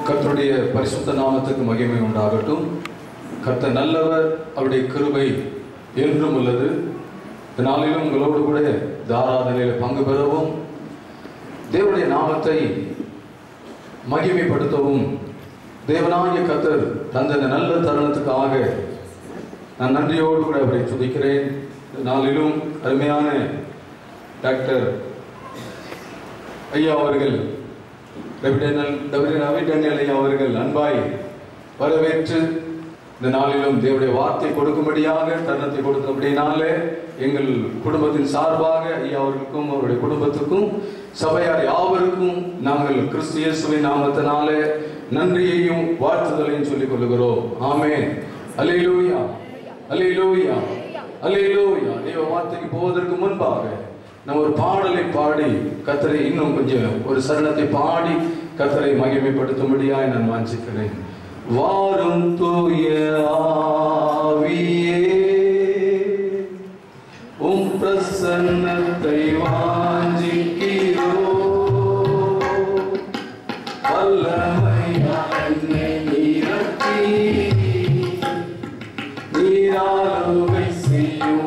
கர்த்தருடைய பரிசுத்த நாமத்துக்கு மகிமை உண்டாகட்டும். கர்த்தர் நல்லவர், அவருடைய கிருபை என்றும் உள்ளது. நாளிலும் உங்களோடு கூட ஆராதனையில் பங்கு பெறவும், தேவனுடைய நாமத்தை மகிமைப்படுத்தவும் தேவனாகிய கர்த்தர் தந்த நல்ல தருணத்துக்காக நான் நன்றியோடு கூட அவரை துதிக்கிறேன். நாளிலும் அருமையான டாக்டர் ஐயா அவர்கள், டேனியல் ஐயா அவர்கள் அன்பாய் வரவேற்று இந்த நாளிலும் தேவனுடைய வார்த்தை கொடுக்கும்படியாக தருணத்தை கொடுத்தபடினாலே எங்கள் குடும்பத்தின் சார்பாக ஐயா அவர்களுக்கும் அவருடைய குடும்பத்துக்கும் சபையார் யாவருக்கும் நாங்கள் கிறிஸ்து இயேசுவின் நாமத்தினாலே நன்றியையும் வாழ்த்துதலையும் சொல்லிக் கொள்கிறோம். ஆமென். அல்லேலூயா, அல்லேலூயா, அல்லேலூயா. தேவ வார்த்தைக்கு போவதற்கு முன்பாக நம்ம ஒரு பாடலை பாடி கர்த்தரை இன்னும் கொஞ்சம் ஒரு சரணத்தை பாடி கர்த்தரை மகிமைப்படுத்தும்படியாய் நான் வாஞ்சிக்கிறேன். வாரும் தூய ஆவியே, உம் பிரசன்னத்தை வாஞ்சிக்கிறோம். வல்லமையாய் என்னை நிரப்பி நீராளுகை செய்யும்.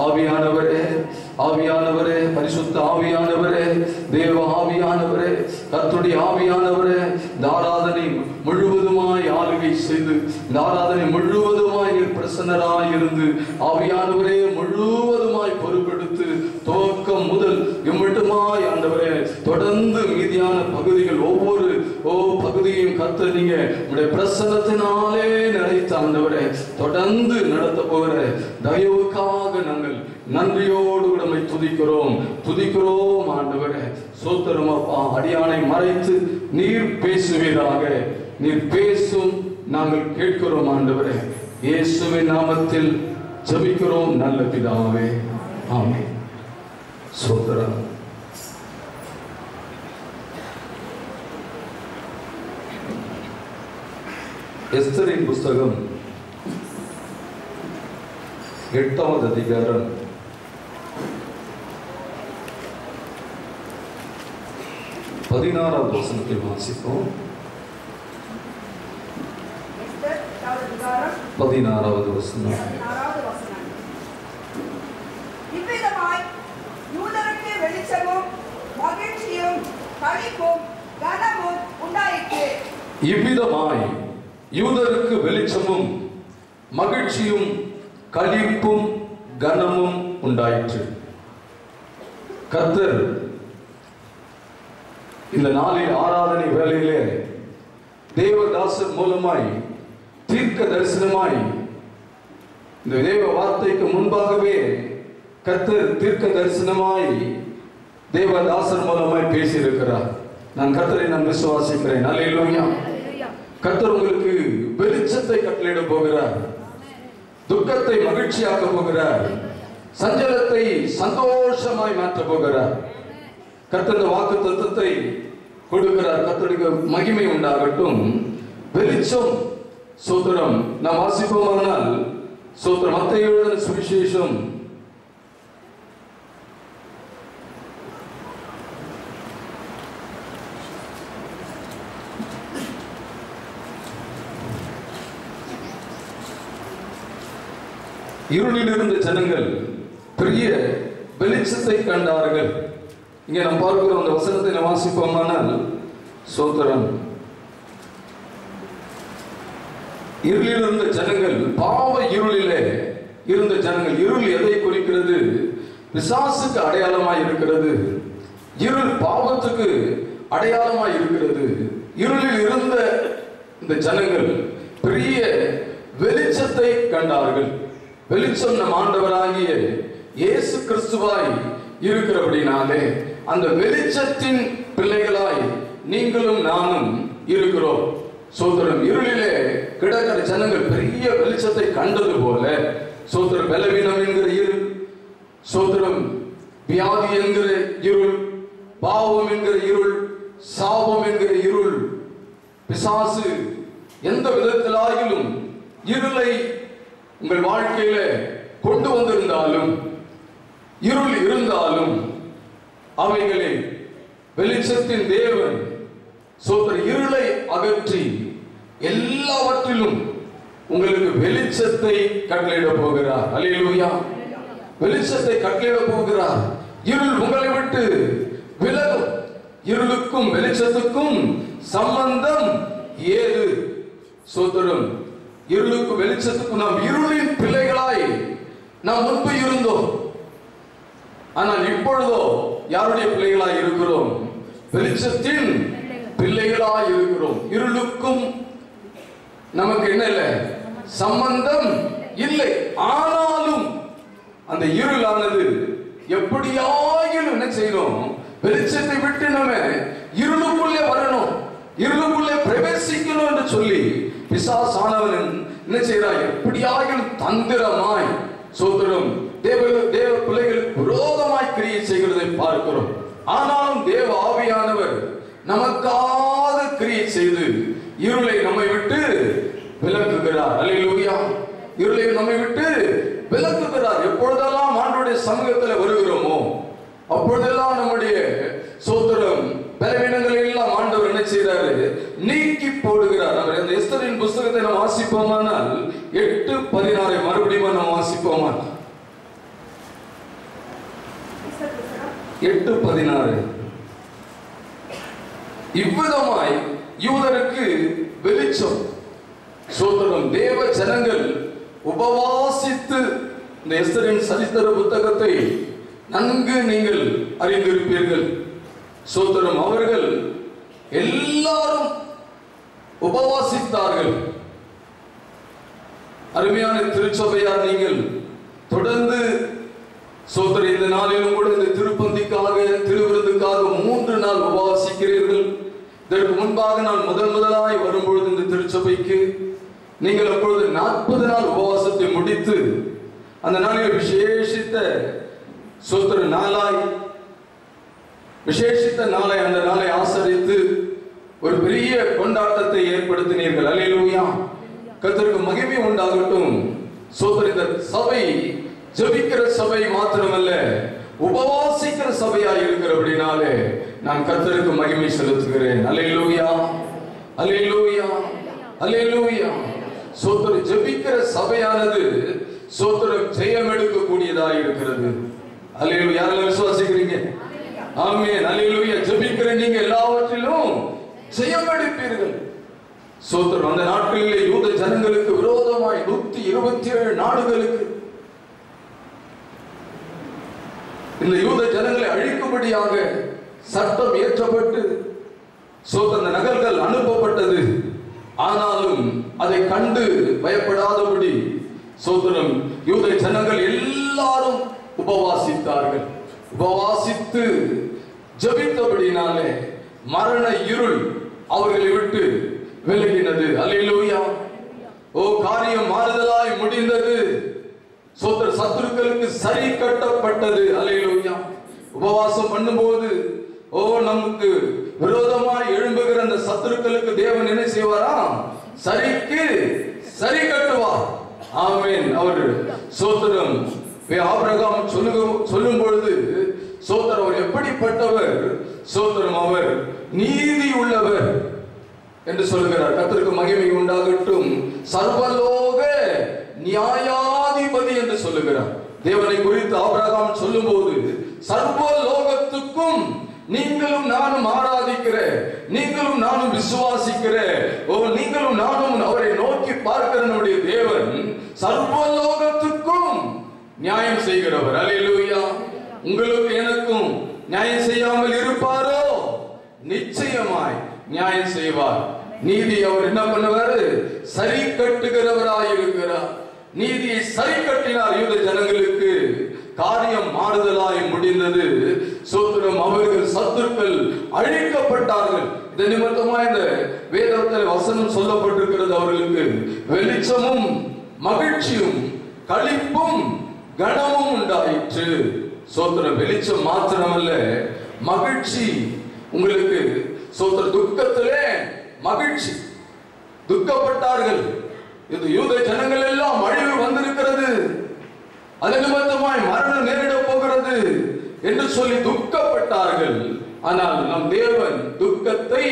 ஆவியானவரே, ஆவியானவரே, பரிசுத்த ஆவியானவரே, தேவ ஆவியானவரே, கர்த்தருடைய ஆவியானவரே, ஆராதனை முழுவதுமாய் ஆளுகை செய்து ஆராதனை முழுவதுமாய் நீர் பிரசன்னராய் இருந்து ஆவியானவரே முழுவதுமாய் பொறுப்பெடுத்து துவக்கம் முதல் இம்மட்டுமாய் ஆண்டவரே தொடர்ந்து மீதியான பகுதிகள் ஒவ்வொரு பகுதியையும் கர்த்தர் நீங்க உடைய பிரசன்னத்தினாலே நிறைத்த ஆண்டவரே தொடர்ந்து நடத்த போகிற தயவுக்காக நாங்கள் நன்றியோடு உடமை துதிக்கிறோம் ஆண்டவரே. சோத்திரம் அப்பா. அடியானை மறைத்து நீர் பேசுவீராக. நீர் பேசும் நாங்கள் கேட்கிறோம் ஆண்டவரே. இயேசுவின் நாமத்தில் ஜெபிக்கிறோம் நல்ல பிதாவே, ஆமென். சோத்திரம். எஸ்தரின் புஸ்தகம் 8வது அதிகாரம் 16வது வசனத்தை வாசிப்போம். 16வது வசனம். இவ்விதமாய் யூதருக்கு வெளிச்சமும் மகிழ்ச்சியும் களிப்பும் கனமும் உண்டாயிற்று. இவ்விதமாய் யூதருக்கு வெளிச்சமும் மகிழ்ச்சியும் களிப்பும் கனமும் உண்டாயிற்று. கர்த்தர் இந்த நாளில் ஆராதனை வேளையிலே தேவதாசர் மூலமாய் தீர்க்க தரிசனமாய் இந்த தேவ வார்த்தைக்கு முன்பாகவே கர்த்தர் தீர்க்க தரிசனமாய் தேவதாசர் மூலமாய் பேசியிருக்கிறார். நான் கர்த்தரை விசுவாசிக்கிறேன். அல்லேலூயா. கர்த்தர் உங்களுக்கு வெளிச்சத்தை கட்டளையிட போகிறார். துக்கத்தை மகிழ்ச்சியாக்க போகிறார். சஞ்சலத்தை சந்தோஷமாய் மாற்ற போகிறார். கர்த்தர் வாக்கு தத்துவத்தை கொடுக்கிறார். கர்த்தருக்கு மகிமை உண்டாகட்டும். வெளிச்சம் சோத்திரம் நாம் வாசிப்போமானால் சோத்திரம் மத்தேயு எழுதின சுவிசேஷம் 'இருளில் இருந்த ஜனங்கள் பெரிய வெளிச்சத்தை கண்டார்கள். இங்கே நாம் பார்க்கிறோம். அந்த வசனத்தை நாம் வாசிப்போமானால் சோத்திரம் இருளில் இருந்த ஜனங்கள், பாவ இருளிலே இருந்த ஜனங்கள். இருள் எதை குறிக்கிறது? பிசாசுக்கு அடையாளமாய் இருக்கிறது. இருள் பாவத்துக்கு அடையாளமாய் இருக்கிறது. இருளில் இருந்த இந்த ஜனங்கள் பெரிய வெளிச்சத்தை கண்டார்கள். வெளிச்சம் நம் ஆண்டவராகிய இயேசு கிறிஸ்துவாய் இருக்கிறபடினாலே அந்த வெளிச்சத்தின் பிள்ளைகளாய் நீங்களும் நானும் இருக்கிறோம். சோதரம் இருளிலே கிடக்கிற ஜனங்கள் பெரிய வெளிச்சத்தை கண்டது போல சோதரம் பலவீனம் என்கிற இருள், சோதரம் வியாதி என்கிற இருள், பாவம் என்கிற இருள், சாபம் என்கிற இருள், பிசாசு எந்த விதத்திலாயிலும் இருளை உங்கள் வாழ்க்கையில கொண்டு வந்திருந்தாலும், இருள் இருந்தாலும் அவைகளை வெளிச்சத்தின் தேவன் சோதர இருளை அகற்றி எல்லாவற்றிலும் உங்களுக்கு வெளிச்சத்தை கட்டளையிட போகிறார். அல்லேலூயா. வெளிச்சத்தை கட்டளையிட போகிறார். இருள் உங்களை விட்டு விலகும். இருளுக்கும் வெளிச்சத்துக்கும் சம்பந்தம் ஏது? சோதரம் இருளுக்கும் வெளிச்சத்துக்கும் நாம் இருளின் பிள்ளைகளாய் நாம் முன்பு இருந்தோம். ஆனால் இப்பொழுதோ யாருடைய பிள்ளைகளாய் இருக்கிறோம்? வெளிச்சத்தின் பிள்ளைகளாய் இருக்கிறோம். இருளுக்கும் நமக்கு என்ன இல்லை, சம்பந்தம் இல்லை. ஆனாலும் அந்த இருளானது எப்படியாயிலும் என்ன செய்யணும்? வெளிச்சத்தை விட்டு நம்ம இருளுக்குள்ளே வரணும், இருளுக்குள்ளே பிரவேசிக்கணும் என்று சொல்லி பிசாசானவன் என்ன செய்யறான்? எப்படியாயிலும் தந்திரமாய் சோதரம் தேவ பிள்ளைகளுக்கு விரோதமாய் கிரியை செய்கிறதை பார்க்கிறோம். ஆனாலும் தேவ ஆவியானவர் நமக்காக கிரியை செய்து இருளை நம்மை விட்டு விலக்குகிறார். அல்லேலூயா. இருளை நம்மை விட்டு விலக்குகிறார். எப்பொழுதெல்லாம் ஆண்டவருடைய சமூகத்தில் வருகிறோமோ அப்பொழுதெல்லாம் நம்முடைய சோதரம் பலவீனங்களை எல்லாம் ஆண்டவர் என்ன செய்கிறாரு? நீக்கி போடுகிறார். அவர் அந்த எஸ்தரின் புஸ்தகத்தை நாம் வாசிப்போமானால் 8:16 மறுபடியும் நாம் வாசிப்போமானால் 8:16 இவ்விதமாய் யூதருக்கு வெளிச்சம். சோதரம் தேவ ஜனங்கள் உபவாசித்து இந்த எஸ்தரின் சரித்திர புத்தகத்தை நன்கு நீங்கள் அறிந்திருப்பீர்கள். சோதரம் அவர்கள் எல்லாரும் உபவாசித்தார்கள். அருமையான திருச்சபையார், நீங்கள் தொடர்ந்து சோதர இந்த நாளிலும் கூட இந்த திருப்பந்திக்காக திருவிருந்துக்காக 3 நாள் உபவாசிக்கிறீர்கள். இதற்கு முன்பாக நான் முதலாய் வரும்பொழுது இந்த திருச்சபைக்கு நீங்கள் அப்பொழுது 40 நாள் உபவாசத்தை முடித்து அந்த நாளில் விசேஷித்த சோதர நாளாய் விசேஷித்த நாளை அந்த நாளை ஆசரித்து ஒரு பெரிய கொண்டாட்டத்தை ஏற்படுத்தினீர்கள். அல்லேலூயா. கர்த்தருக்கு மகிமை உண்டாகட்டும். சோதர இந்த சபை ஜெபிக்கிற சபை மாத்திரமல்ல, உபவாசிக்கிற சபையாய் இருக்கிறபடினாலே நான் கர்த்தருக்கு மகிமை செலுத்துகிறேன். அல்லேலூயா, அல்லேலூயா, அல்லேலூயா. சோதர ஜெபிக்கிற சபையானது சோதரம் ஜெயம் எடுக்கக்கூடியதாய் இருக்கிறது. அல்லேலூயா. யாரெல்லாம் விசுவாசிக்கிறீங்க? ஆமென். அல்லேலூயா. ஜெபிக்கிற நீங்க எல்லாவற்றிலும் ஜெயம் எடுப்பீர்கள். சோதரம் அந்த நாட்களிலே யூத ஜனங்களுக்கு விரோதமாய் 127 நாடுகளுக்கு இந்த யூத ஜனங்களை அழிக்கும்படியாக சட்டம் இயற்றப்பட்டு சோதர நகர்கள் அனுப்பப்பட்டது. ஆனாலும் அதை கண்டு பயப்படாதபடி சோதரம் யூத ஜனங்கள் எல்லாரும் உபவாசித்தார்கள். உபவாசித்து ஜெபித்தபடினாலே மரண இருள் அவர்களை விட்டு விலகினது. அல்லேலூயா. ஓ, காரியம் மாறுதலாய் முடிந்தது. சோதர சத்துருக்களுக்கு சரி கட்டப்பட்டது. அல்லேலூயா. உபவாசம் பண்ணும்போது ஓ, நமக்கு விரோதமாய் எழும்புகிற அந்த சத்துருக்களுக்கு தேவன் என்ன செய்வாரா? சரிக்கு சரி கட்டுவார். ஆமென். அவர் சோதரம் ஆபிரகாம் சொல்லும் பொழுது சோதரம் அவர் எப்படிப்பட்டவர்? சோதரம் அவர் நீதி உள்ளவர் என்று சொல்கிறார். கர்த்தருக்கு மகிமை உண்டாகட்டும். சர்வலோக நியாயாதிபதி என்று சொல்லுகிறார். தேவனை குறித்து ஆபிரகாம் சொல்லும் போது சர்வலோகத்துக்கும் நீங்களும் நானும் ஆராதிக்கிற, நீங்களும் நானும் விசுவாசிக்கிற, ஓ நீங்களும் நானும் அவரை நோக்கி பார்க்கிற நம்முடைய தேவன் சர்வலோகத்துக்கும் நியாயம் செய்கிறவர். அல்லேலூயா. உங்களுக்கு எனக்கும் நியாயம் செய்யாமல் இருப்பாரோ? நிச்சயமாய் நியாயம் செய்வார். நீதி அவர் என்ன பண்ணுவார்? சரி கட்டுகிறவராய் இருக்கிறார். நீதியை சரி கட்டினார். யூத ஜனங்களுக்கு காரியம் மாறுதலாய் முடிந்தது. சோதரம் அவர்கள் சத்துருக்கள் அழிக்கப்பட்டார்கள். இதன் நிமித்தமாக இந்த வேதத்தில் வசனம் சொல்லப்பட்டிருக்கிறது. அவர்களுக்கு வெளிச்சமும் மகிழ்ச்சியும் களிப்பும் கனமும் உண்டாயிற்று. சோதரம் வெளிச்சம் மாத்திரமல்ல, மகிழ்ச்சி. உங்களுக்கு சோதர துக்கத்திலே மகிழ்ச்சி. துக்கப்பட்டார்கள். இது யூத ஜனங்கள் எல்லாம் அழிவு வந்திருக்கிறது, அது நிமித்தமாய் மரணம் நேரிட போகிறது என்று சொல்லி துக்கப்பட்டார்கள். ஆனால் நம் தேவன் துக்கத்தை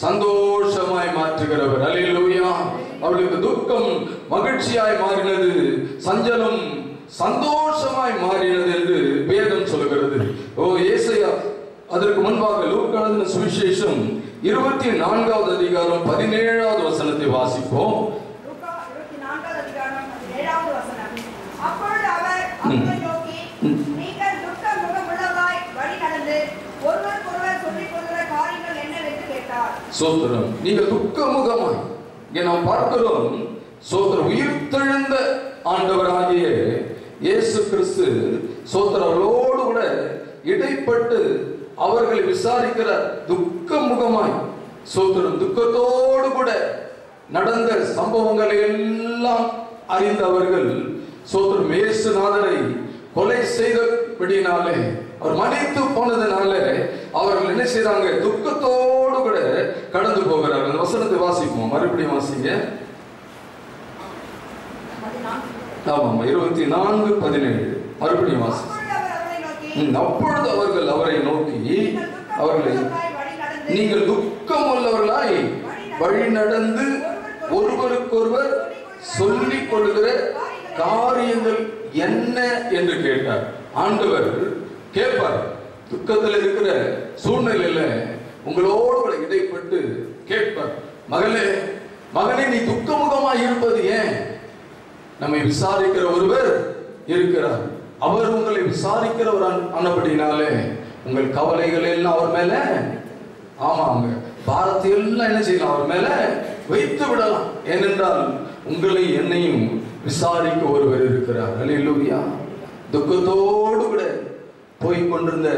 சந்தோஷமாய் மாற்றுகிறவர். அல்லேலூயா. அவர்களுக்கு துக்கம் மகிழ்ச்சியாய் மாறினது, சஞ்சலம் சந்தோஷமாய் மாறினது என்று வேதம் சொல்கிறது. ஓ, ஏசாயா அதற்கு முன்பாக லூக்கா எழுதின சுவிசேஷம் 24வது அதிகாரம் 17வது வசனத்தை வாசிப்போம். லூக்கா 24வது அதிகாரம் 17வது வசனம். அப்பொழுது அவர் அவர்களை நோக்கி, நீங்கள் துக்க முகமுள்ளவராய் வழி நடந்து ஒருவருக்கொருவர் சொல்லிக் கொள்கிற காரியங்கள் என்னவென்று கேட்டார். சோதரம், நீங்கள் துக்க முகமாய் இங்கே நாம் பார்க்கிறோம். சோதரம் உயிர்த்தெழுந்த ஆண்டவராகிய இயேசு கிறிஸ்து சோதரம் அவர்களோடு கூட இடைப்பட்டு அவர்களை விசாரிக்கிற துக்க முகமாய் சோதரம் துக்கத்தோடு கூட நடந்த சம்பவங்களை எல்லாம் அறிந்தவர்கள் சோதரம் இயேசுநாதரை கொலை செய்தபடினாலே, அவர் மரித்து போனதுனால அவர்கள் என்ன செய்றாங்க? துக்கத்தோடு கூட கடந்து போகிறார்கள். வசனத்தை வாசிப்போம், மறுபடியும் வாசிங்க. ஆமாம், 24:17 மறுபடியும் வாசி. அப்பொழுது அவர்கள் அவரை நோக்கி, அவர்களை நீங்கள் துக்கம் உள்ளவர்களாய் வழி நடந்து ஒருவருக்கொருவர் சொல்லிக் கொள்கிற காரியங்கள் என்ன என்று கேட்டார். ஆண்டவர் கேட்பார். துக்கத்தில் இருக்கிற சூழ்நிலையில உங்களோடு கூட இடைப்பட்டு கேட்பார். மகளே, மகனே, நீ துக்கமுகமாய் இருப்பது ஏன்? நம்மை விசாரிக்கிற ஒருவர் இருக்கிறார். அவர் உங்களை விசாரிக்கிறவர் ஆனபடினாலே உங்கள் கவலைகள் எல்லாம் அவர் மேல, ஆமாங்க, பாரத்தை எல்லாம் என்ன செய்யலாம்? அவர் மேல வைத்து விடலாம். ஏனென்றால் உங்களை என்னையும் விசாரிக்க ஒருவர் இருக்கிறார். அல்லேலூயா. துக்கத்தோடு கூட போய் கொண்டிருந்த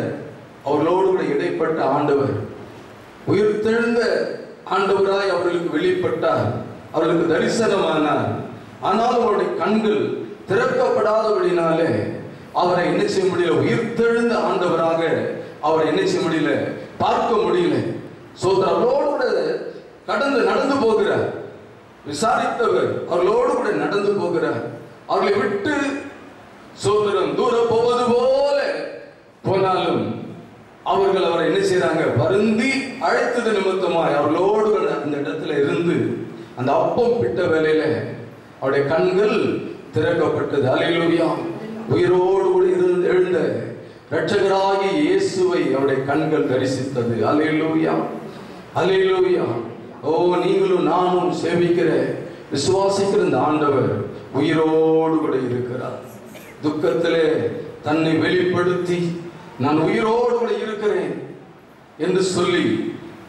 அவர்களோடு கூட இடைப்பட்ட ஆண்டவர் உயிர்த்தெழுந்த ஆண்டவராய் அவர்களுக்கு வெளிப்பட்டார். அவர்களுக்கு தரிசனமானார். ஆனாலும் அவருடைய கண்கள் திறக்கப்படாதபடினாலே அவரை என்ன செய்ய முடியல? உயிர்த்தெழுந்த ஆண்டவராக அவரை என்ன செய்ய முடியல? பார்க்க முடியல. சோதரர்களோடு கூட கடந்து நடந்து போகிறார். விசாரித்தவர் அவர்களோடு கூட நடந்து போகிறார். அவர்களை விட்டு சோதரம் தூர போவது போல போனாலும் அவர்கள் அவரை என்ன செய்யறாங்க? வருந்தி அழைத்தது நிமித்தமாய் அவர்களோடு அந்த இடத்துல இருந்து அந்த அப்பம் பிட்ட வேளையில அவருடைய கண்கள் திறக்கப்பட்டது. அல்லேலூயா. உயிரோடு கூட எழுந்த இரட்சகராகிய இயேசுவை அவருடைய கண்கள் தரிசித்தது. அல்லேலூயா, அல்லேலூயா. ஓ, நீங்களும் நானும் சேவிக்கிற விசுவாசிக்கிற இந்த ஆண்டவர் உயிரோடு கூட இருக்கிறார். துக்கத்திலே தன்னை வெளிப்படுத்தி நான் உயிரோடு கூட இருக்கிறேன் என்று சொல்லி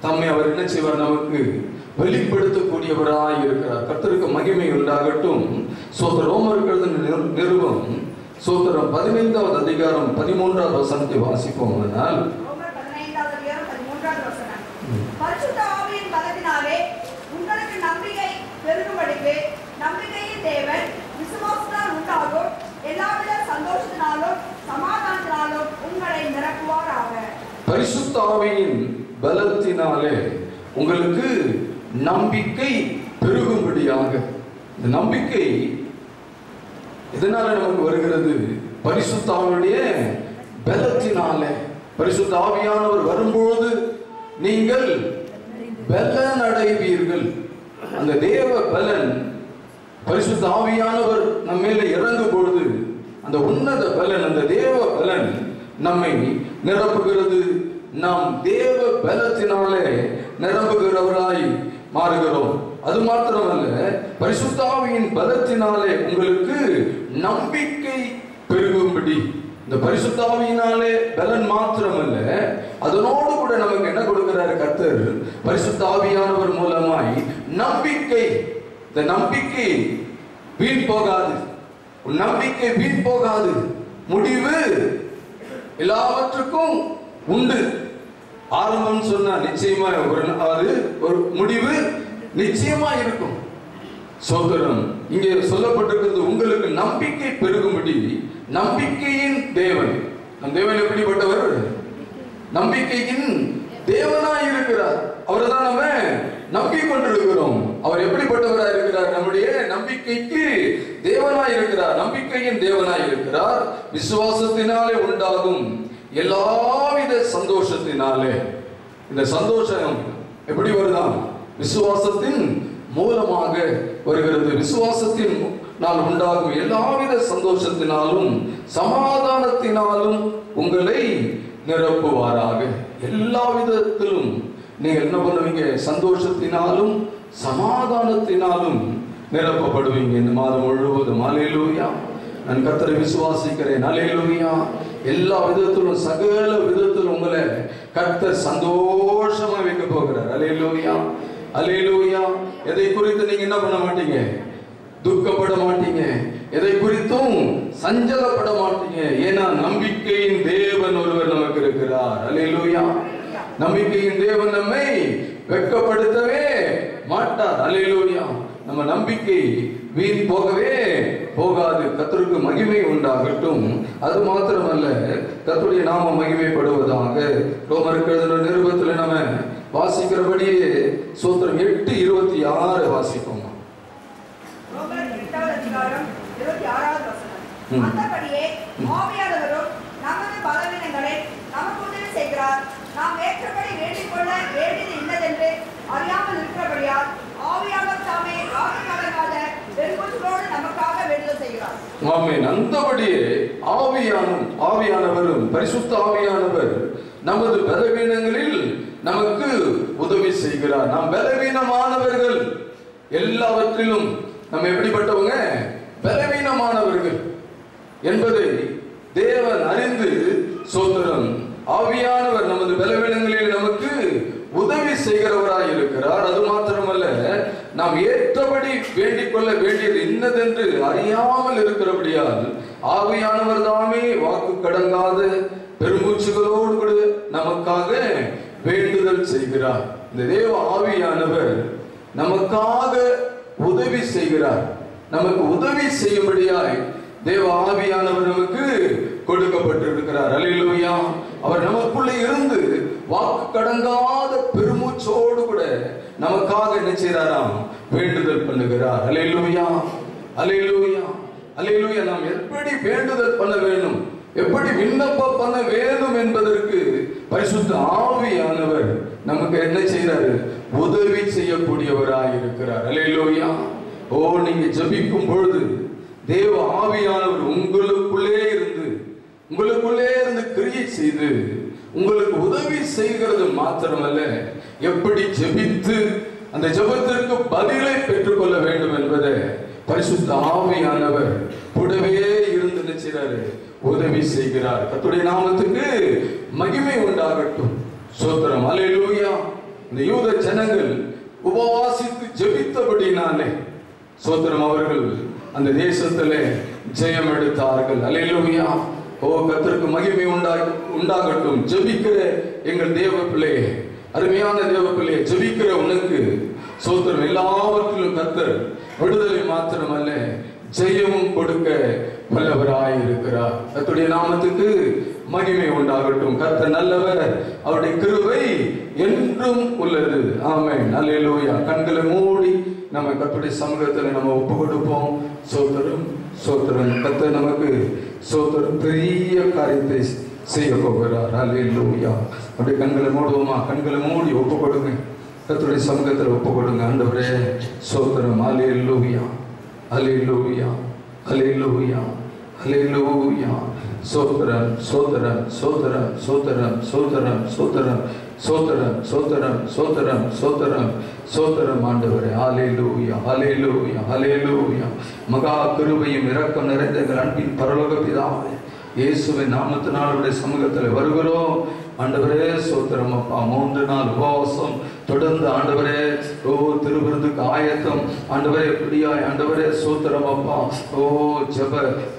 தம்மை அவர் என்ன செய்வார்? நமக்கு வெளிப்படுத்தக்கூடியவராய் இருக்கிறார். கர்த்தருக்கு மகிமை உண்டாகட்டும். ரோமர்கள் நிருபம் சோத்திரம் 15வது அதிகாரம் 13வது வசனத்தை வாசிப்போம். ஆனால் பரிசுத்த ஆவியின் பலத்தினாலே உங்களுக்கு நம்பிக்கை பெருகும்படிக்கு நம்பிக்கையின் தேவன் விசுவாசத்தால் உண்டாகும் எல்லாவித சந்தோஷத்தினாலும் சமாதானத்தினாலும் உங்களை நிரப்புவாராக. பரிசுத்த ஆவியின் பலத்தினாலே உங்களுக்கு நம்பிக்கை பெருகும்படியாக. இந்த நம்பிக்கை எதனால நமக்கு வருகிறது? பரிசுத்த ஆவியுடைய பலத்தினாலே. பரிசுத்த ஆவியானவர் வரும்போது நீங்கள் பலன் அடைவீர்கள். அந்த தேவ பலன் பரிசுத்த ஆவியானவர் நம்ம மேல இறங்கும் பொழுது அந்த உன்னத பலன், அந்த தேவ பலன் நம்மை நிரப்புகிறது. நாம் தேவ பலத்தினாலே நிரம்புகிறவராய் மாறுகிறோம். அது மாத்திரமல்ல, பரிசுத்த ஆவியின் பலத்தினாலே உங்களுக்கு நம்பிக்கை பெருகும்படி. இந்த பரிசுத்த ஆவியினாலே பலன் மாத்திரமல்ல, அதனோடு கூட நமக்கு என்ன கொடுக்கிறார் கர்த்தர்? பரிசுத்த ஆவியானவர் மூலமாய் நம்பிக்கை. இந்த நம்பிக்கை வீண் போகாது. நம்பிக்கை வீண் போகாது. முடிவு எல்லாவற்றுக்கும் உண்டு. ஆரம்பம் சொன்னா நிச்சயமா ஒரு முடிவு நிச்சயமா இருக்கும். சோதரம் இங்கே சொல்லப்பட்டிருக்கிறது, உங்களுக்கு நம்பிக்கை பெருகும்படி. நம்பிக்கையின் தேவன். நம் தேவன் எப்படிப்பட்டவர்? நம்பிக்கையின் தேவனாய் இருக்கிறார். அவரை தான் நம்ம நம்பிக்கொண்டிருக்கிறோம். அவர் எப்படிப்பட்டவராய் இருக்கிறார்? நம்முடைய நம்பிக்கைக்கு தேவனாய் இருக்கிறார். நம்பிக்கையின் தேவனாய் இருக்கிறார். விசுவாசத்தினாலே உண்டாகும் எல்லாவித சந்தோஷத்தினாலே. இந்த சந்தோஷம் எப்படி வருதான்? விசுவாசத்தின் மூலமாக வருகிறது. விசுவாசத்தின் நான் உண்டாகும் எல்லாவித சந்தோஷத்தினாலும் சமாதானத்தினாலும் உங்களை நிரப்புவாராக. எல்லா விதத்திலும் நீங்க என்ன பண்ணுவீங்க? சந்தோஷத்தினாலும் சமாதானத்தினாலும் நிரப்பப்படுவீங்க இந்த மாதம் முழுவதும். அல்லேலூயா. நான் கர்த்தரை விசுவாசிக்கிறேன். அல்லேலூயா. எல்லா விதத்திலும் சகல விதத்திலும் உங்களை கர்த்தர் சந்தோஷமா வைக்க போகிறார். அல்லேலூயா, அல்லேலூயா. எதை குறித்து நீங்க என்ன பண்ண மாட்டீங்க? துக்கப்பட மாட்டீங்க. எதை குறித்தும் சஞ்சலப்பட மாட்டீங்க. ஏன்னா நம்பிக்கையின் தேவன் ஒருவர் நமக்கு இருக்கிறார். அல்லேலூயா. நம்பிக்கையின் தேவன் நம்மை வெட்கப்படுத்தவே மாட்டார். அல்லேலூயா. நம்ம நம்பிக்கை வீண் போகவே போகாது. கர்த்தருக்கு மகிமை உண்டாகட்டும். அது மாத்திரமல்ல, கர்த்தருடைய நாம மகிமைப்படுவதாக. ரோமர்கள் நிருபத்தில் நம்ம வாசிக்கிறபடியே சூத்திரம் 8:26 வாசிப்போம். ரோமர் 8வது அதிகாரம் 26வது வசனம். அந்தபடியே ஆவியானவரும் நமது பலவீனங்களை நமக்கு உதவி செய்கிறார். நாம் ஏற்றபடி வேண்டிக் கொள்ள வேண்டியது இன்னதென்று அறியாமல் இருக்கிறபடியால் ஆவியானவர் தாமே ஆவியானவராக பெருமூச்சோடு நமக்காக வேண்டுதல் செய்கிறார். ஆமென். அந்தபடியே ஆவியானவரும் பரிசுத்த ஆவியானவர் நமது பலவீனங்களில் நமக்கு உதவி செய்கிறார். நாம் பலவீனமானவர்கள். எல்லாவற்றிலும் நம்ம எப்படிப்பட்டவங்க? பலவீனமானவர்கள் என்பதை தேவன் அறிந்து சோத்திரம் ஆவியானவர் நமது பலவீனங்களில் நமக்கு உதவி செய்கிறவராய் இருக்கிறார். அது மாத்திரமல்ல, நாம் ஏற்றபடி வேண்டிக் கொள்ள வேண்டியது இன்னதென்று அறியாமல் இருக்கிறபடியால் ஆவியானவர் தாமே வாக்கு கடங்காத பெருமூச்சுகளோடு கூட நமக்காக வேண்டுதல் செய்கிறார். இந்த தேவ ஆவியானவர் நமக்காக உதவி செய்கிறார். நமக்கு உதவி செய்யும்படியாய் தேவ ஆவியானவர் நமக்கு கொடுக்கப்பட்டிருக்கிறார். அல்லேலூயா. அவர் நமக்குள்ளே இருந்து வாக்கு கடங்காத பெருமூச்சோடு கூட நமக்காக என்ன செய்றாராம்? வேண்டுதல் பண்ணுகிறார். அல்லேலூயா, அல்லேலூயா, அல்லேலூயா. நாம் எப்படி வேண்டுதல் பண்ண வேண்டும், எப்படி விண்ணப்பம் பண்ண வேண்டும் என்பதற்கு பரிசுத்த ஆவியானவர் நமக்கு என்ன செய்யறாரு? உதவி செய்யக்கூடியவராய் இருக்கிறார். அல்லேலூயா. ஓ, நீங்க ஜெபிக்கும் பொழுது தேவ ஆவியானவர் உங்களுக்குள்ளே இருந்து கிரியை செய்து உங்களுக்கு உதவி செய்கிறது மாத்திரமல்ல, எப்படி ஜெபித்து அந்த ஜெபத்திற்கு பதிலை பெற்றுக்கொள்ள வேண்டும் என்பதை பரிசுத்த ஆவியானவர் கூடவே இருந்து நினைச்சாரு, உதவி செய்கிறார். கர்த்தருடைய நாமத்துக்கு மகிமை உண்டாகட்டும். ஸ்தோத்திரம். அல்லேலூயா. இந்த யூத ஜனங்கள் உபவாசித்து ஜெபித்தபடினாலே ஸ்தோத்திரம், அவர்கள் அந்த தேசத்திலே ஜெயம் எடுத்தார்கள். அல்லேலூயா. ஓ, கர்த்தருக்கு மகிமை உண்டாகட்டும். ஜெபிக்கிற எங்கள் தேவ பிள்ளையே, அருமையான தேவ பிள்ளையே, ஜெபிக்கிற உனக்கு ஸ்தோத்திரம், எல்லாவற்றிலும் கர்த்தர் விடுதலை மாத்திரமல்ல ஜெயமும் கொடுக்க வல்லவராய் இருக்கிறார். கர்த்தருடைய நாமத்துக்கு மகிமை உண்டாகட்டும். கர்த்தர் நல்லவர், அவருடைய கிருபை என்றும் உள்ளது. ஆமென். அல்லேலூயா. கண்களை மூடி நம்ம கர்த்தருடைய சமூகத்தில் நம்ம ஒப்பு கொடுப்போம். சோதரம் சோதரன் கர்த்தர் நமக்கு சோதரம் பெரிய காரியத்தை செய்ய போகிறார். அல்லேலூயா. அப்படியே கண்களை மூடுவோமா? கண்களை மூடி ஒப்பு கொடுங்க. கர்த்தருடைய சமூகத்தில் ஒப்பு கொடுங்க. ஆண்டவரே சோதரம். அல்லேலூயா, அல்லேலூயா, அல்லேலூயா, அல்லேலூயா. சோதரம் சோதரம் சோதரம் சோதரம் சோதரம் சோதரம் சோதரம் சோதரம் சோதரம் சோதரம் சோதரம். ஆண்டவரே ஹல்லேலூயா, ஹல்லேலூயா, ஹல்லேலூயா. மகா கிருபையும் இரக்கம் நிறைந்த எங்கள் அன்பின் பரலோக பிதாவே, இயேசுவின் நாமத்தினாலுடைய சமூகத்தில் வருகிறோம். ஆண்டவரே சோத்திரம் அப்பா. 3 நாள் உபவாசம் தொடர்ந்து ஆண்டவரே, ஓ திருவிருந்துக்கு ஆயத்தம் ஆண்டவரே, எப்படியாய் ஆண்டவரே சோத்திரம் அப்பா. ஓ ஜெப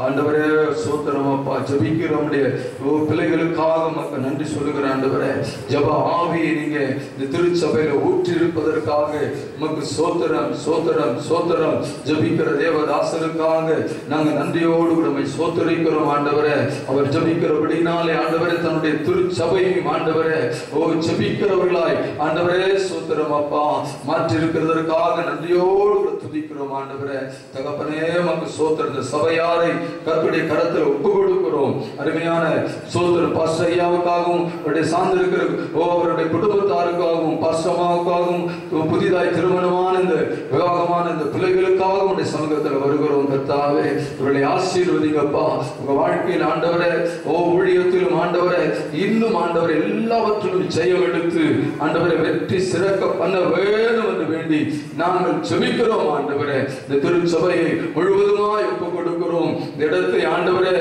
ஆண்டவரே சோத்திரம் அப்பா. ஜெபிக்கிறோம்டைய ஓ பிள்ளைகளுக்காக மக்கள் நன்றி சொல்லுகிற ஆண்டவரே, ஜெப ஆவியை நீங்க இந்த திருச்சபையில ஊற்றி இருப்பதற்காக நமக்கு சோத்திரம் சோத்திரம் சோத்திரம். ஜெபிக்கிற தேவதாசனுக்காக நாங்கள் நன்றியோடு கூட சோத்தரிக்கிறோம் ஆண்டவரே. அவர் ஜெபிக்கிறபடினாலே ஆண்டவரே தன்னுடைய திருச்சபை ஆண்டவரே ஓ ஜெபிக்கிறவர்களாய் ஆண்டவரே சோத்திரம் அப்பா மாற்றி இருக்கிறதற்காக நன்றியோடு துதிக்கிறோம் ஆண்டவரே. தகப்பனே மக்கு சோத்திரம். இந்த சபையாரை கர்த்தருடைய கரத்தில் ஒப்பு கொடுக்கிறோம். அருமையான சோத்திரம் பாஸ்டர் ஐயாவுக்காகவும் அவருடைய சார்ந்திருக்கிற ஓ அவருடைய குடும்பத்தாருக்காகவும் பாஸ்டமாவுக்காகவும் புதிதாய் திருமணமான இந்த விவாகமான இந்த பிள்ளைகளுக்காகவும் உடைய சமூகத்தில் வருகிறோம். கர்த்தாவே இவர்களை ஆசீர்வதிங்கப்பா. உங்க வாழ்க்கையில் ஆண்டவரே ஓ ஊழியத்திலும் ஆண்டவரே இன்னும் ஆண்டவரை எல்லாவற்றிலும் ஜெயம் எடுத்து ஆண்டவரை வெற்றி சிறக்க பண்ண வேண்டும் என்று வேண்டி நாங்கள் ஜெபிக்கிறோம் ஆண்டவரே. இந்த திருச்சபையை முழுவதுமாய் ஒப்பு கொடுக்கிறோம். இந்த இடத்தை ஆண்டவரே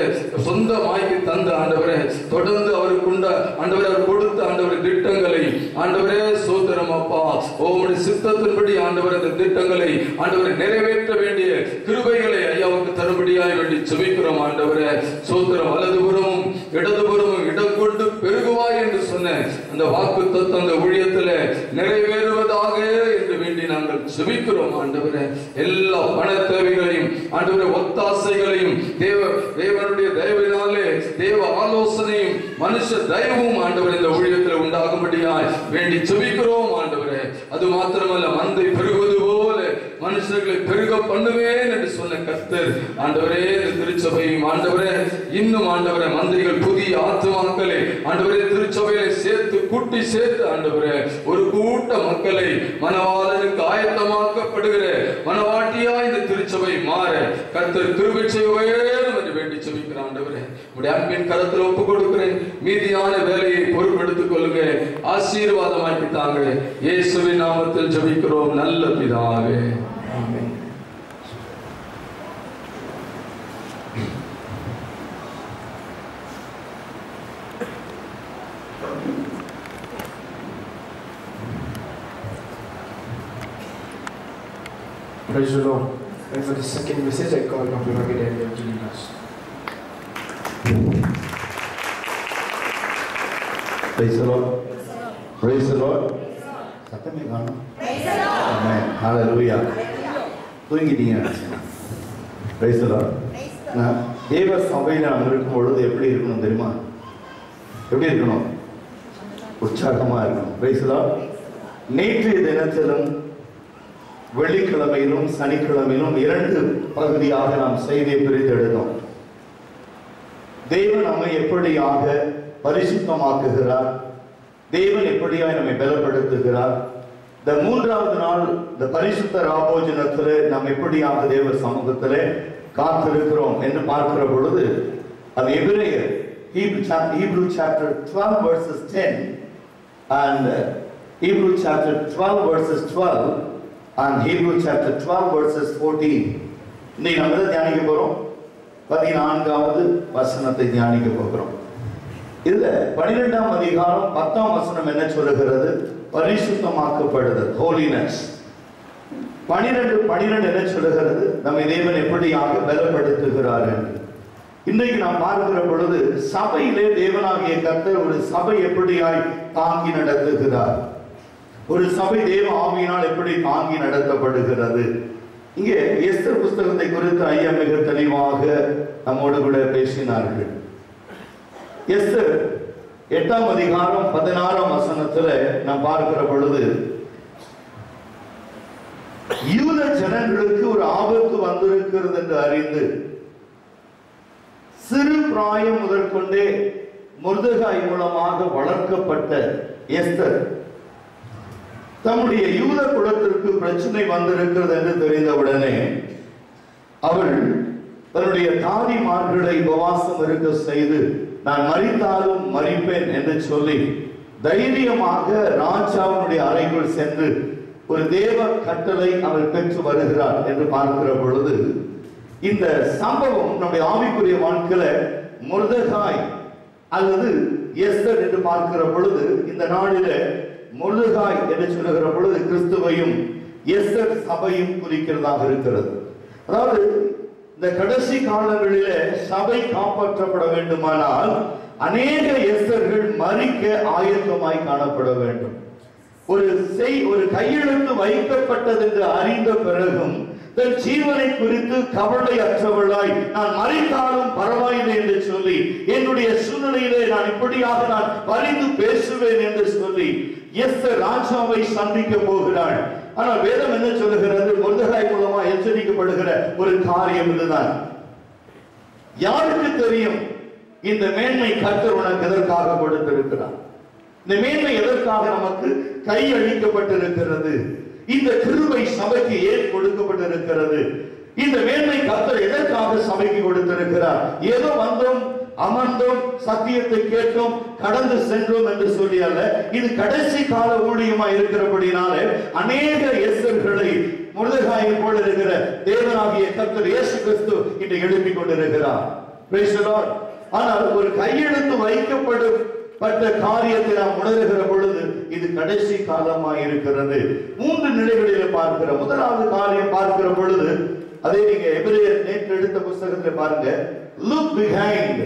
சொந்தமாக்கி தந்த ஆண்டவரே, தொடர்ந்து அவருக்குண்ட ஆண்டவரே அவர் கொடுத்த ஆண்டவரே திட்டங்களை ஆண்டவரே சோத்திரம் அப்பா. உம்முடைய சித்தத்தின்படி ஆண்டவரே இந்த திட்டங்களை ஆண்டவரை நிறைவேற்ற வேண்டிய கிருபைகளை ஐயாவுக்கு தரும்படியாய் வேண்டி ஜெபிக்கிறோம் ஆண்டவரே. சோத்திரம். வலதுபுறமும் இடதுபுறமும் இடம் கொண்டு பெருகுவாய் என்று சொன்ன அந்த வாக்கு தத்துவம் அந்த ஊழியத்தில் நிறைவேறுவதாக என்று வேண்டி நாங்கள் ஜெபிக்கிறோம் ஆண்டவரே. எல்லா பண தேவைகளையும் ஆண்டவரே ஒத்தாசைகளையும் தேவனுடைய தயவினாலே தேவ ஆலோசனையும் மனுஷ தயவும் ஆண்டவரே இந்த ஊழியத்தில் உண்டாகும்படியாய் வேண்டி ஜெபிக்கிறோம் ஆண்டவரே. அது மாத்திரமல்ல, மந்தை பெருகுவது போல மனுஷர்களை பெருக பண்ணுவேன் என்று சொன்ன கர்த்தர் ஆண்டவரே இந்த திருச்சபையும் ஆண்டவரே இன்னும் ஆண்டவரே மந்தைகள் புதிய ஆத்துமாக்களை ஆண்டவரே திருச்சபையில சேர்த்து கூட்டி சேர்த்து ஆண்டவரே ஒரு கூட்ட மக்களை மனவாளனுக்கு ஆயத்தமாக்கப்படுகிற மனவாட்டியா இந்த திருச்சபை மாற கர்த்தர் கிருபை செய்ய வேண்டும் என்று வேண்டி ஜெபிக்கிறேன் ஆண்டவரே. உடைய அன்பின் கரத்தில் ஒப்பு கொடுக்கிறேன். மீதியான வேலையை பொறுப்பெடுத்துக் கொள்ளுங்க. ஆசீர்வாதமாக்கி தாங்க. இயேசுவின் நாமத்தில் ஜெபிக்கிறோம் நல்ல பிதாவே. ஆமென். Praise the Lord. And for the second message, I call Dr. Ravi Daniel to lead us. Praise the Lord. Praise the Lord. சத்தமே காணும். Amen. Hallelujah. தூங்கிட்டீங்க. Praise the Lord. தேவ சபையில் நாம் இருக்கும் பொழுது எப்படி இருக்கணும் தெரியுமா? எப்படி இருக்கணும்? உற்சாகமாக இருக்கணும். Praise the Lord. நேற்றைய தினத்திலும் வெள்ளிக்கிழமையிலும் சனிக்கிழமையிலும் 2 பகுதியாக நாம் செய்தியை பிரித்தெடுத்தோம். தேவன் நம்மை எப்படியாக பரிசுத்தமாக்குகிறார், தேவன் எப்படியாக நம்மை பலப்படுத்துகிறார், இந்த 3வது நாள் இந்த பரிசுத்த ராபோஜனத்திலே நாம் எப்படியாக தேவ சமூகத்திலே காத்திருக்கிறோம் என்று பார்க்கிற பொழுது அது எபிரேயர் Hebrew chapter 12 verses 10 and Hebrew chapter 12 verses 12 and Hebrew chapter 12 verses 14. இன்னைக்கு நம்ம எதை தியானிக்க போறோம்? 14வது வசனத்தை தியானிக்க போகிறோம். இதுல 12ஆம் அதிகாரம் 10ஆம் வசனம் என்ன சொல்லுகிறது? பரிசுத்தமாக்கப்படுதல், ஹோலினஸ். 12 என்ன சொல்லுகிறது? நம்மை தேவன் எப்படியாக பலப்படுத்துகிறார் என்று. இன்றைக்கு நாம் பார்க்கிற பொழுது சபையிலே தேவனாகிய கர்த்தர் ஒரு சபை எப்படியாய் தாங்கி நடத்துகிறார், ஒரு சபை தேவ ஆவியினால் எப்படி தாங்கி நடத்தப்படுகிறது. இங்கே எஸ்தர் புஸ்தகத்தை குறித்து ஐயா மிக தெளிவாக நம்மோடு கூட பேசினார்கள். எஸ்தர் 8ஆம் அதிகாரம் 16ஆம் வசனத்துல நாம் பார்க்கிற பொழுது யூத ஜனங்களுக்கு ஒரு ஆபத்து வந்திருக்கிறது என்று அறிந்து சிறு பிராயம் முதற்கொண்டே மொர்தெகாய் மூலமாக வளர்க்கப்பட்ட எஸ்தர் தம்முடைய யூத குலத்திற்கு பிரச்சனை வந்திருக்கிறது என்று தெரிந்தவுடனே அவள் தன்னுடைய தாதிமார்களை உபவாசம் இருக்க செய்து நான் மரித்தாலும் மரிப்பேன் என்று சொல்லி தைரியமாக ராஜாவுடைய அறைக்குள் சென்று ஒரு தேவ கட்டளை அவள் பெற்று வருகிறார் என்று பார்க்கிற பொழுது இந்த சம்பவம் நம்முடைய ஆவிக்குரிய வாழ்க்கையில மொர்தெகாய் அல்லது எஸ்தர் என்று பார்க்கிற பொழுது இந்த நாளில மொர்தெகாய் என்று சொல்லுகிற பொழுது கிறிஸ்துவையும் எஸ்தர் சபையும் குறிக்கிறதாக இருக்கிறது. அதாவது இந்த கடைசி காலங்களிலே சபை காப்பாற்றப்பட வேண்டுமானால் அநேக எஸ்தர்கள் மரிக்க ஆயத்தமாய் காணப்பட வேண்டும். ஒரு கையெழுத்து வைக்கப்பட்டது என்று அறிந்த பிறகும் தன் ஜீவனை குறித்து கவலை அற்றவளாய் நான் மரித்தாலும் பரவாயில்லை என்று சொல்லி என்னுடைய சூழ்நிலையிலே நான் இப்படியாக நான் பரிந்து பேசுவேன் என்று சொல்லி எஸ்தர் ராஜாவை சந்திக்க போகிறாள். ஆனால் வேதம் என்ன சொல்லுகிறது? மொர்தெகாய் மூலமா எச்சரிக்கப்படுகிற ஒரு காரியம் இதுதான். யாருக்கு தெரியும் இந்த மேன்மை கர்த்தர் உனக்கு எதற்காக கொடுத்திருக்கிறார்? இந்த மேன்மை எதற்காக நமக்கு கையளிக்கப்பட்டிருக்கிறது? இந்த கிருபை சபைக்கு ஏன் கொடுக்கப்பட்டிருக்கிறது? இந்த மேன்மை கர்த்தர் எதற்காக சபைக்கு கொடுத்திருக்கிறார்? ஏதோ வந்தோம், அமர்ந்தோம், சத்தியத்தை கேட்டோம், கடந்து சென்றோம் என்று சொல்லி அல்ல. இது கடைசி கால ஊழியமா இருக்கிறபடினாலே அநேக எஸ்தர்களை மொர்தெகாயை போல இருக்கிற தேவனாகிய கர்த்தர் இயேசு கிறிஸ்து இன்று எழுப்பிக் கொண்டிருக்கிறார். Praise the Lord. ஆனால் ஒரு கையெழுத்து வைக்கப்பட்ட காரியத்தை நாம் உணர்கிற பொழுது இது கடைசி காலமாக இருக்கிறது. 3 நிலைகளிலே பார்க்கிற முதலாவது காரியம் பார்க்கிற பொழுது அதே நீங்க எபிரேயர் நேற்று எடுத்த புத்தகத்தில் பாருங்க, look behind,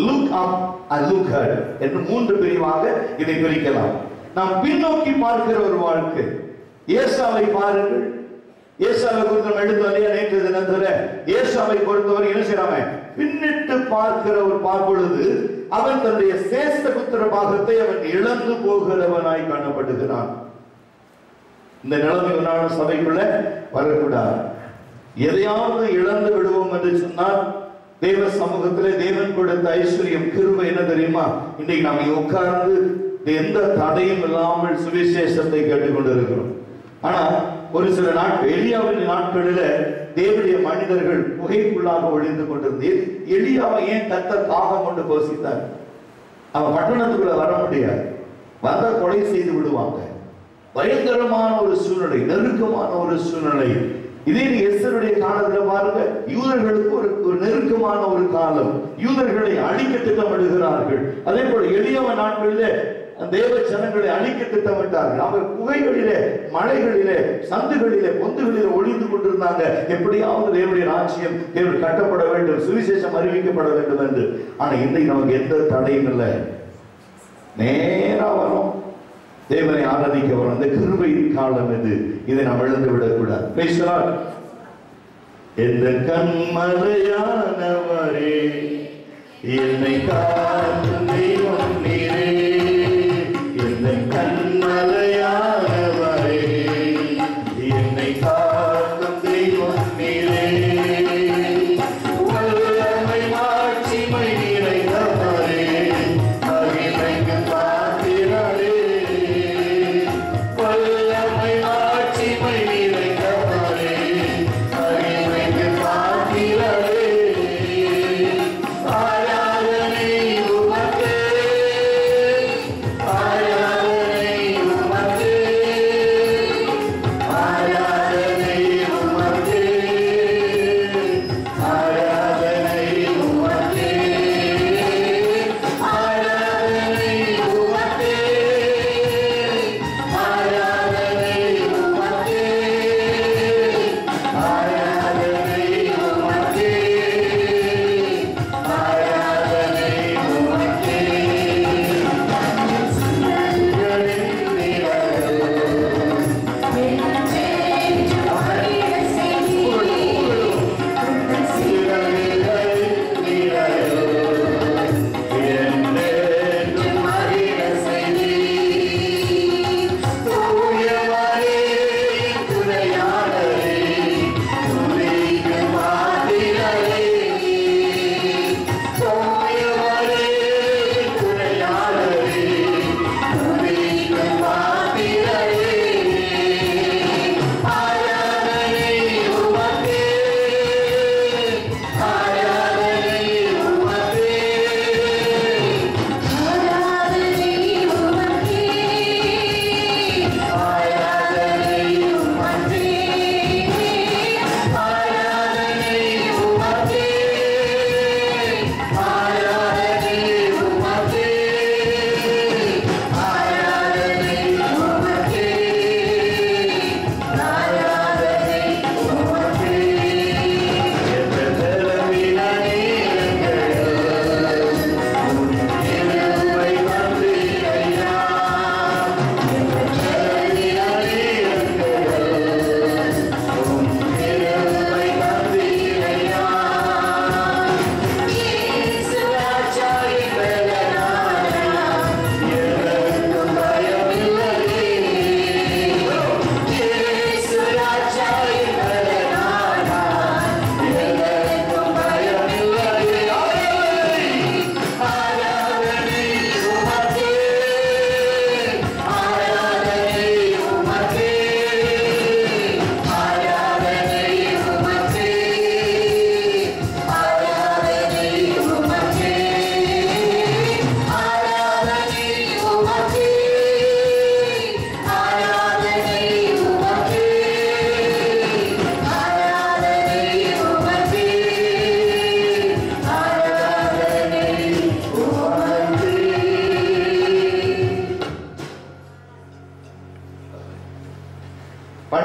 look up and look ahead என்று 3 பிரிவாக இதை பிரிக்கலாம். நாம் பின்னோக்கி பார்க்கிற ஒரு வாழ்க்கை. ஏசாவை பாருங்கள். ஏசாவை குறித்து எடுத்து வரையா நேற்று தினத்துல ஏசாவை பொறுத்தவரை என்ன செய்யறாங்க? பின்னிட்டு பார்க்கிற ஒரு பார்ப்பொழுது அவன் தன்னுடைய சேஷ்ட புத்திர பாகத்தை அவன் இழந்து போகிறவனாய் காணப்படுகிறான். இந்த நிலைமை ஒரு நாள் சபைக்குள்ள வரக்கூடாது. எதையாவது இழந்து விடுவோம் என்று சொன்னால் தேவ சமூகத்திலே தேவன் கொடுத்த ஐஸ்வர்யம் கிருபை என்ன தெரியுமா? இன்றைக்கு நாம் உட்கார்ந்து எந்த தடையும் இல்லாமல் சுவிசேஷத்தை கேட்டுக்கொண்டிருக்கிறோம். ஆனா ஒரு சில நாட்கள் எலியாவின் நாட்களில தேவனுடைய மனிதர்கள் புகைக்குள்ளாக ஒளிந்து கொண்டிருந்தது. எலியாவை ஏன் கர்த்தர் தாகம் கொண்டு போசித்தார்? அவன் பட்டணத்துக்குள்ள வர முடியாது, வந்த கொலை செய்து விடுவாங்க. பயங்கரமான ஒரு சூழ்நிலை, நெருக்கமான ஒரு சூழ்நிலை. இதே எஸ்தருடைய காலத்துல பாருங்க, யூதர்களுக்கு ஒரு நெருக்கமான ஒரு காலம். யூதர்களை அழிக்க திட்டமிடுகிறார்கள். அதே போல எளியவன் நாட்களிலே தேவ ஜனங்களை அழிக்க திட்டமிட்டார்கள். அவர் குகைகளிலே, மலைகளிலே, சந்துகளிலே, பொந்துகளிலே ஒளிந்து கொண்டிருந்தாங்க. எப்படியாவது தேவனுடைய ராஜ்யம் தேவன் கட்டப்பட வேண்டும், சுவிசேஷம் அறிவிக்கப்பட வேண்டும் என்று. ஆனா இன்னைக்கு நமக்கு எந்த தடையும் இல்லை. நேரா வரும், தேவனை ஆராதிக்க வரும். இந்த கிருபை காலம் இது. இதை நாம் இழந்து விடக்கூடாது. பேசலாம். எந்த கண்மலையானவரே என்னை காக்கும் தெய்வம் நீரே, எந்த கண்மலையானவரே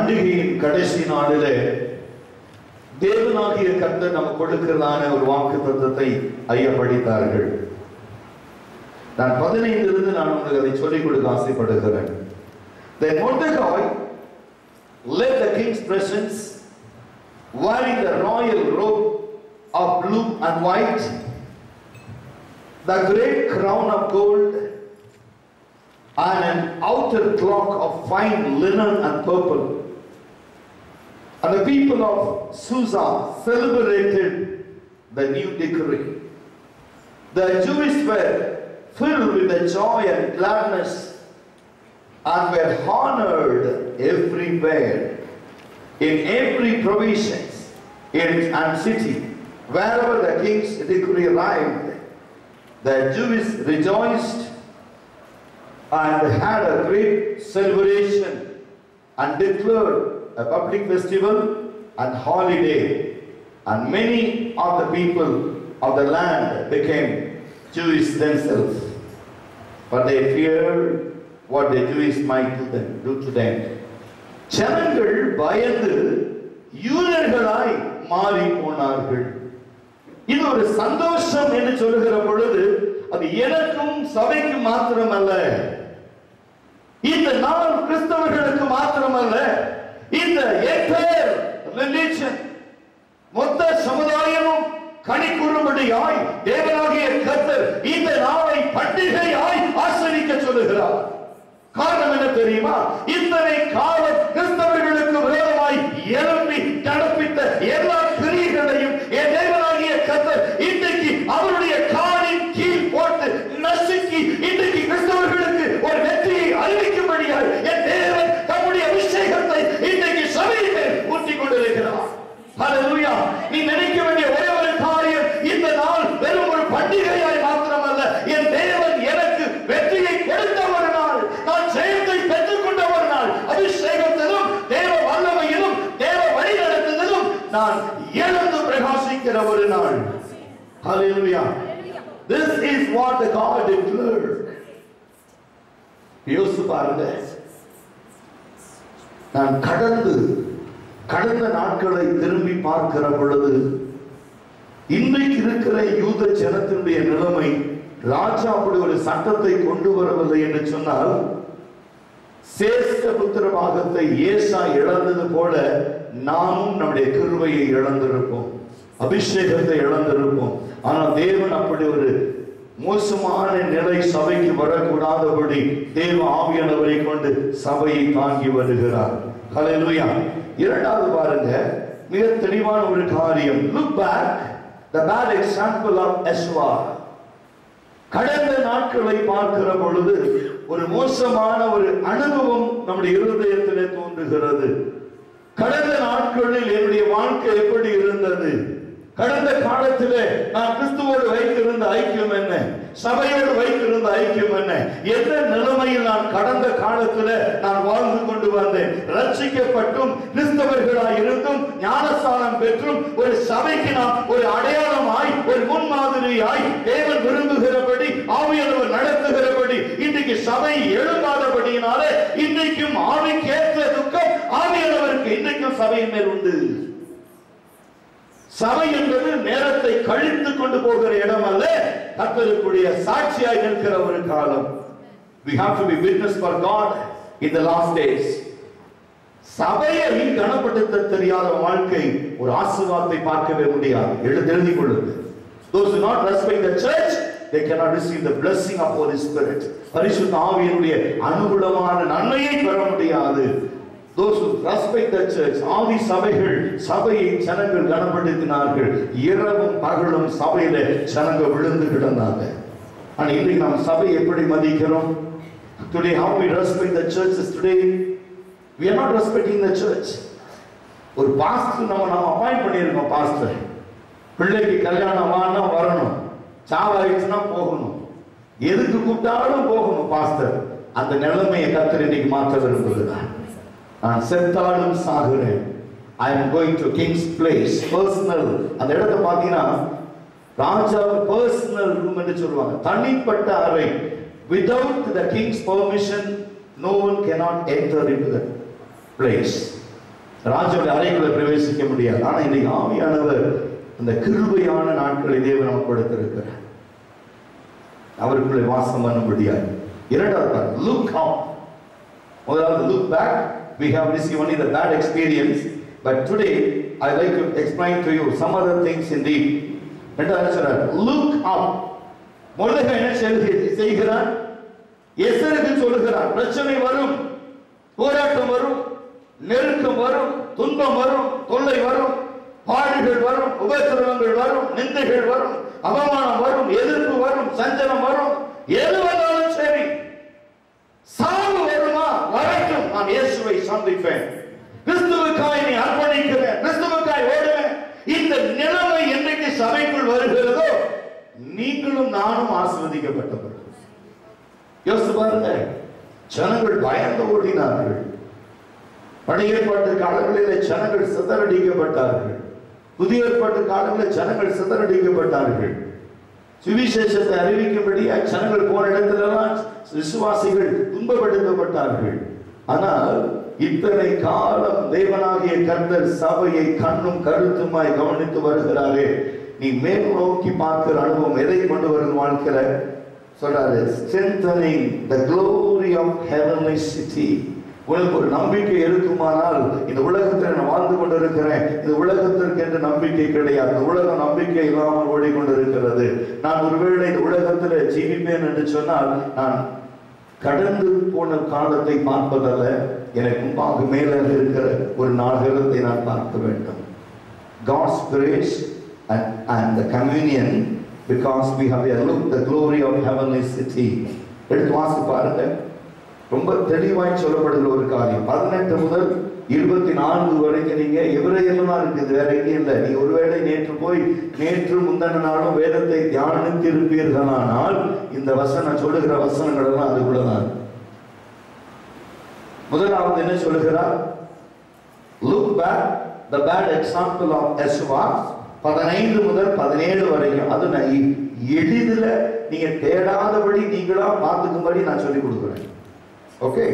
பண்டிகையின் கடைசி நாளிலே தேவனாகிய கர்த்தர் நமக்கு கொடுக்கிறதான ஒரு வாக்குத்தத்தத்தை ஐயா படித்தார்கள். நான் 15 நான் உங்களுக்கு அதை சொல்லிக் கொடுக்க ஆசைப்படுகிறேன். Then Mordecai left the king's presence wearing the royal robe of blue and white, the great crown of gold, and an outer cloak of fine linen and purple. And the people of Susa celebrated the new decree. The Jews were filled with the joy and gladness and were honored everywhere, in every province and city. Wherever the king's decree arrived, the Jews rejoiced and had a great celebration and declared a public festival and holiday, and many of the people of the land became Jewish themselves, for they feared what the Jews might do to them. ஜனங்கள் பயந்து யூதர்களாய் மாறி போனார்கள். இது ஒரு சந்தோஷம் என்று சொல்லுகிற பொழுது அது எனக்கும் சபைக்கு மாத்திரமல்ல, இந்த நாள் கிறிஸ்தவர்களுக்கு மாத்திரமல்ல, இந்த என்டையர் ரிலிஜன் மொத்த சமுதாயமும் கனி கூறும்படியாய் தேவனாகிய கர்த்தர் இந்த நாளை பண்டிகையாய் ஆசரிக்க சொல்லுகிறார். காரணம் என்ன தெரியுமா? இத்தனை காலம் கிறிஸ்தவர்களுக்கு விரோதமாய் எழும்பி நடப்பித்த எல்லா கிரியைகளையும் என் தேவனாகிய கர்த்தர் இன்றைக்கு அவருடைய காலின் கீழ் போட்டு நசுக்கி இன்றைக்கு கிறிஸ்தவர்களுக்கு ஒரு வெற்றியை அறிவிக்கும்படியாய் என் தேவன் தம்முடைய அபிஷேகத்தை இன்றைக்கு சபையின் மேல் ஊற்றிக் கொண்டிருக்கிறார். ஹல்லேலூயா! நீ நினைக்க வேண்டிய ஒரே ஒரு காரியம், இந்த நாள் வெறும் ஒரு பண்டிகையாய் மாத்திரமல்ல, என் தேவன் எனக்கு வெற்றியை கொடுத்த ஒரு நாள், நான் ஜெயத்தை பெற்றுக் கொண்ட ஒரு நாள், அபிஷேகத்திலும் தேவ வல்லமையிலும் தேவ வழி நடத்துதலும் நான் எழுந்து பிரகாசிக்கிற ஒரு நாள். ஹல்லேலூயா! This is what the God declared. யோசித்து பாருங்க, நான் கடந்த நாட்களை திரும்பி பார்க்கிற பொழுது இன்றைக்கு இருக்கிற யூத ஜனத்தினுடைய நிலைமை, ராஜா அப்படி ஒரு சட்டத்தை கொண்டு வரவில்லை என்று சொன்னால், சேஷ்ட புத்திர பாகத்தை ஏசா இழந்தது போல நாமும் நம்முடைய கிருபையை இழந்திருப்போம், அபிஷேகத்தை இழந்திருப்போம். ஆனால் தேவன் அப்படி ஒரு மோசமான நிலை சபைக்கு வரக்கூடாதபடி தேவ ஆவியானவரை கொண்டு சபையை தாங்கி வருகிறார். ஹல்லேலூயா! இரண்டாவது பாருங்க, மிக தெளிவான ஒரு காரியம். Look back, the bad example of Ezra. கடந்த நாட்களை பார்க்கிற பொழுது ஒரு மோசமான ஒரு அனுபவம் நம்முடைய இருதயத்திலே தோன்றுகிறது. கடந்த நாட்களில் என்னுடைய வாழ்க்கை எப்படி இருந்தது? கடந்த காலத்திலே நான் கிறிஸ்துவோடு வைத்திருந்த ஐக்கியம் என்ன? சபையோடு வைத்திருந்த ஐக்கியம் என்ன? எந்த நிலைமையில் நான் கடந்த காலத்தில் நான் வாழ்ந்து கொண்டு வந்தேன்? ரட்சிக்கப்பட்டும் கிறிஸ்தவர்களாய் இருந்தும் ஞானஸ்நானம் பெற்றும் ஒரு சபைக்கு நாம் ஒரு அடையாளமாய் ஒரு முன்மாதிரியாய் தேவன் விரும்புகிறபடி ஆவியானவர் நடத்துகிறபடி இன்றைக்கு சபை எழும்பாதபடியினாலே இன்றைக்கும் ஆவிக்கேற்ற துக்கம் ஆவியானவருக்கு இன்றைக்கும் சபையின் மேல் உண்டு. சபை என்பது நேரத்தை கழித்து கொண்டு போகிற இடம் அல்ல, கர்த்தருக்குரிய சாட்சியாய் நிற்கிற ஒரு காலம். We have to be witness for God in the last days. சபையை கனப்படுத்த தெரியாத வாழ்க்கை ஒரு ஆசீர்வாதத்தை பார்க்கவே முடியாது. எழுதிக் கொள்ளுங்கள். Those who not respect the church, they cannot receive the blessing of Holy Spirit. பரிசுத்த ஆவியினுடைய அனுகூலமான நன்மையை பெற முடியாது. Those who respect the church, ஆதி சபைகள் சபையை ஜனங்கள் கனப்படுத்தினார்கள். இரவும் பகலும் சபையில ஜனங்கள் விழுந்து கிடந்தாங்க. ஆனா இன்றைக்கு நாம் சபை எப்படி மதிக்கிறோம்? Today how we respect the church is today we are not respecting the church. ஒரு பாஸ்டர் நம்ம அப்பாயிண்ட் பண்ணியிருக்கோம். பாஸ்டர் பிள்ளைக்கு கல்யாணம் ஆனா வரணும், சாவாயிடுச்சுன்னா போகணும், எதுக்கு கூப்பிட்டாலும் போகணும் பாஸ்டர். அந்த நிலைமையை கர்த்தர் இன்னைக்கு மாற்ற விரும்புகிறார். நான் செத்தாலும் சாகுறேன். I am going to king's place, personal. அந்த இடத்தை பார்த்தீங்கன்னா ராஜா personal room என்று சொல்வாங்க, தனிப்பட்ட அறை. Without the king's permission, no one cannot enter into that place. ராஜாவுடைய அறைக்குள்ள பிரவேசிக்க முடியாது. ஆனா இன்னைக்கு ஆவியானவர் அந்த கிருபையான நாட்களை தேவன் நமக்கு கொடுத்திருக்கிறார். அவருக்குள்ளே வாசம் பண்ண முடியாது. இரண்டாவது look up. முதலாவது look back. We have received only the bad experience, but today I like to explain to you some other things in the look up. மொர்தெகா என்ன செய்கிறார்? எஸ்தருக்கு சொல்லுகிறார், பிரச்சனை வரும், போராட்டம் வரும், நெருக்கம் வரும், துன்பம் வரும், தொல்லை வரும், பாடுகள் வரும், உபத்திரவங்கள் வரும், நிந்தைகள் வரும், அவமானம் வரும், எதிர்ப்பு வரும், சஞ்சலம் வரும், எது வந்தாலும் சரி, சாவு வருமா வரட்டும், நான் இயேசுவை சந்திப்பேன், கிறிஸ்துவுக்காய் நீ அர்ப்பணிக்கிறேன், கிறிஸ்துவுக்காய் ஓடுவேன். இந்த நிலைமை என்னைக்கு சபைக்குள் வருகிறதோ நீங்களும் நானும் ஆசீர்வதிக்கப்பட்டவர்கள். யோசித்து பாருங்க, ஜனங்கள் பயந்து ஓடினார்கள். பழைய ஏற்பாட்டு காலங்களில் ஜனங்கள் சிதறடிக்கப்பட்டார்கள். புதிய ஏற்பாட்டு காலங்களில் ஜனங்கள் சிதறடிக்கப்பட்டார்கள். சுவிசேஷத்தை அறிவிக்கும்படி ஜனங்கள் போன இடத்திலெல்லாம் விசுவாசிகள் துன்பப்படுத்தப்பட்டார்கள். ஆனால் இத்தனை காலம் தேவனாகிய கர்த்தர் சபையை கண்ணும் கருத்துமாய் கவனித்து வருகிறாரே. நீ மேல் நோக்கி பார்க்கிற அனுபவம் எதை கொண்டு வரும் வாழ்க்கையில சொல்றாரு, strengthening the glory of heavenly city. உனக்கு ஒரு நம்பிக்கை இருக்குமானால், இந்த உலகத்தில் நான் வாழ்ந்து கொண்டிருக்கிறேன், இந்த உலகத்திற்கு என்று நம்பிக்கை கிடையாது, இந்த உலகம் நம்பிக்கை இல்லாமல் ஓடிக்கொண்டிருக்கிறது. நான் ஒருவேளை இந்த உலகத்தில் ஜீவிப்பேன் என்று சொன்னால் நான் கடந்து போன காலத்தை பார்ப்பதல்ல, எனக்கு முன்பாக மேலே இருக்கிற ஒரு நாகரத்தை நான் பார்க்க வேண்டும். God's grace and the communion, because we have looked the glory of heavenly city. எடுத்து வாசி பாருங்க, ரொம்ப தெளிவாய் சொல்லப்படுகிற ஒரு காரியம். 18 முதல் 24 வரைக்கும் நீங்க எபிரேயர்ல இருக்குது, வேற எங்கேயும் இல்லை. நீ ஒருவேளை நேற்று முந்தின நாளும் வேதத்தை தியானித்திருப்பீர்களானால் இந்த வசனம் சொல்லுகிற வசனங்கள் எல்லாம் அதுக்குள்ளதான். முதலாவது என்ன சொல்லுகிறார்? Look back, the bad example of Esau. 15 முதல் 17 வரைக்கும் அது நான் எளிதில் நீங்க தேடாதபடி நீங்களா பார்த்துக்கும்படி நான் சொல்லிக் கொடுக்குறேன். ஓகே,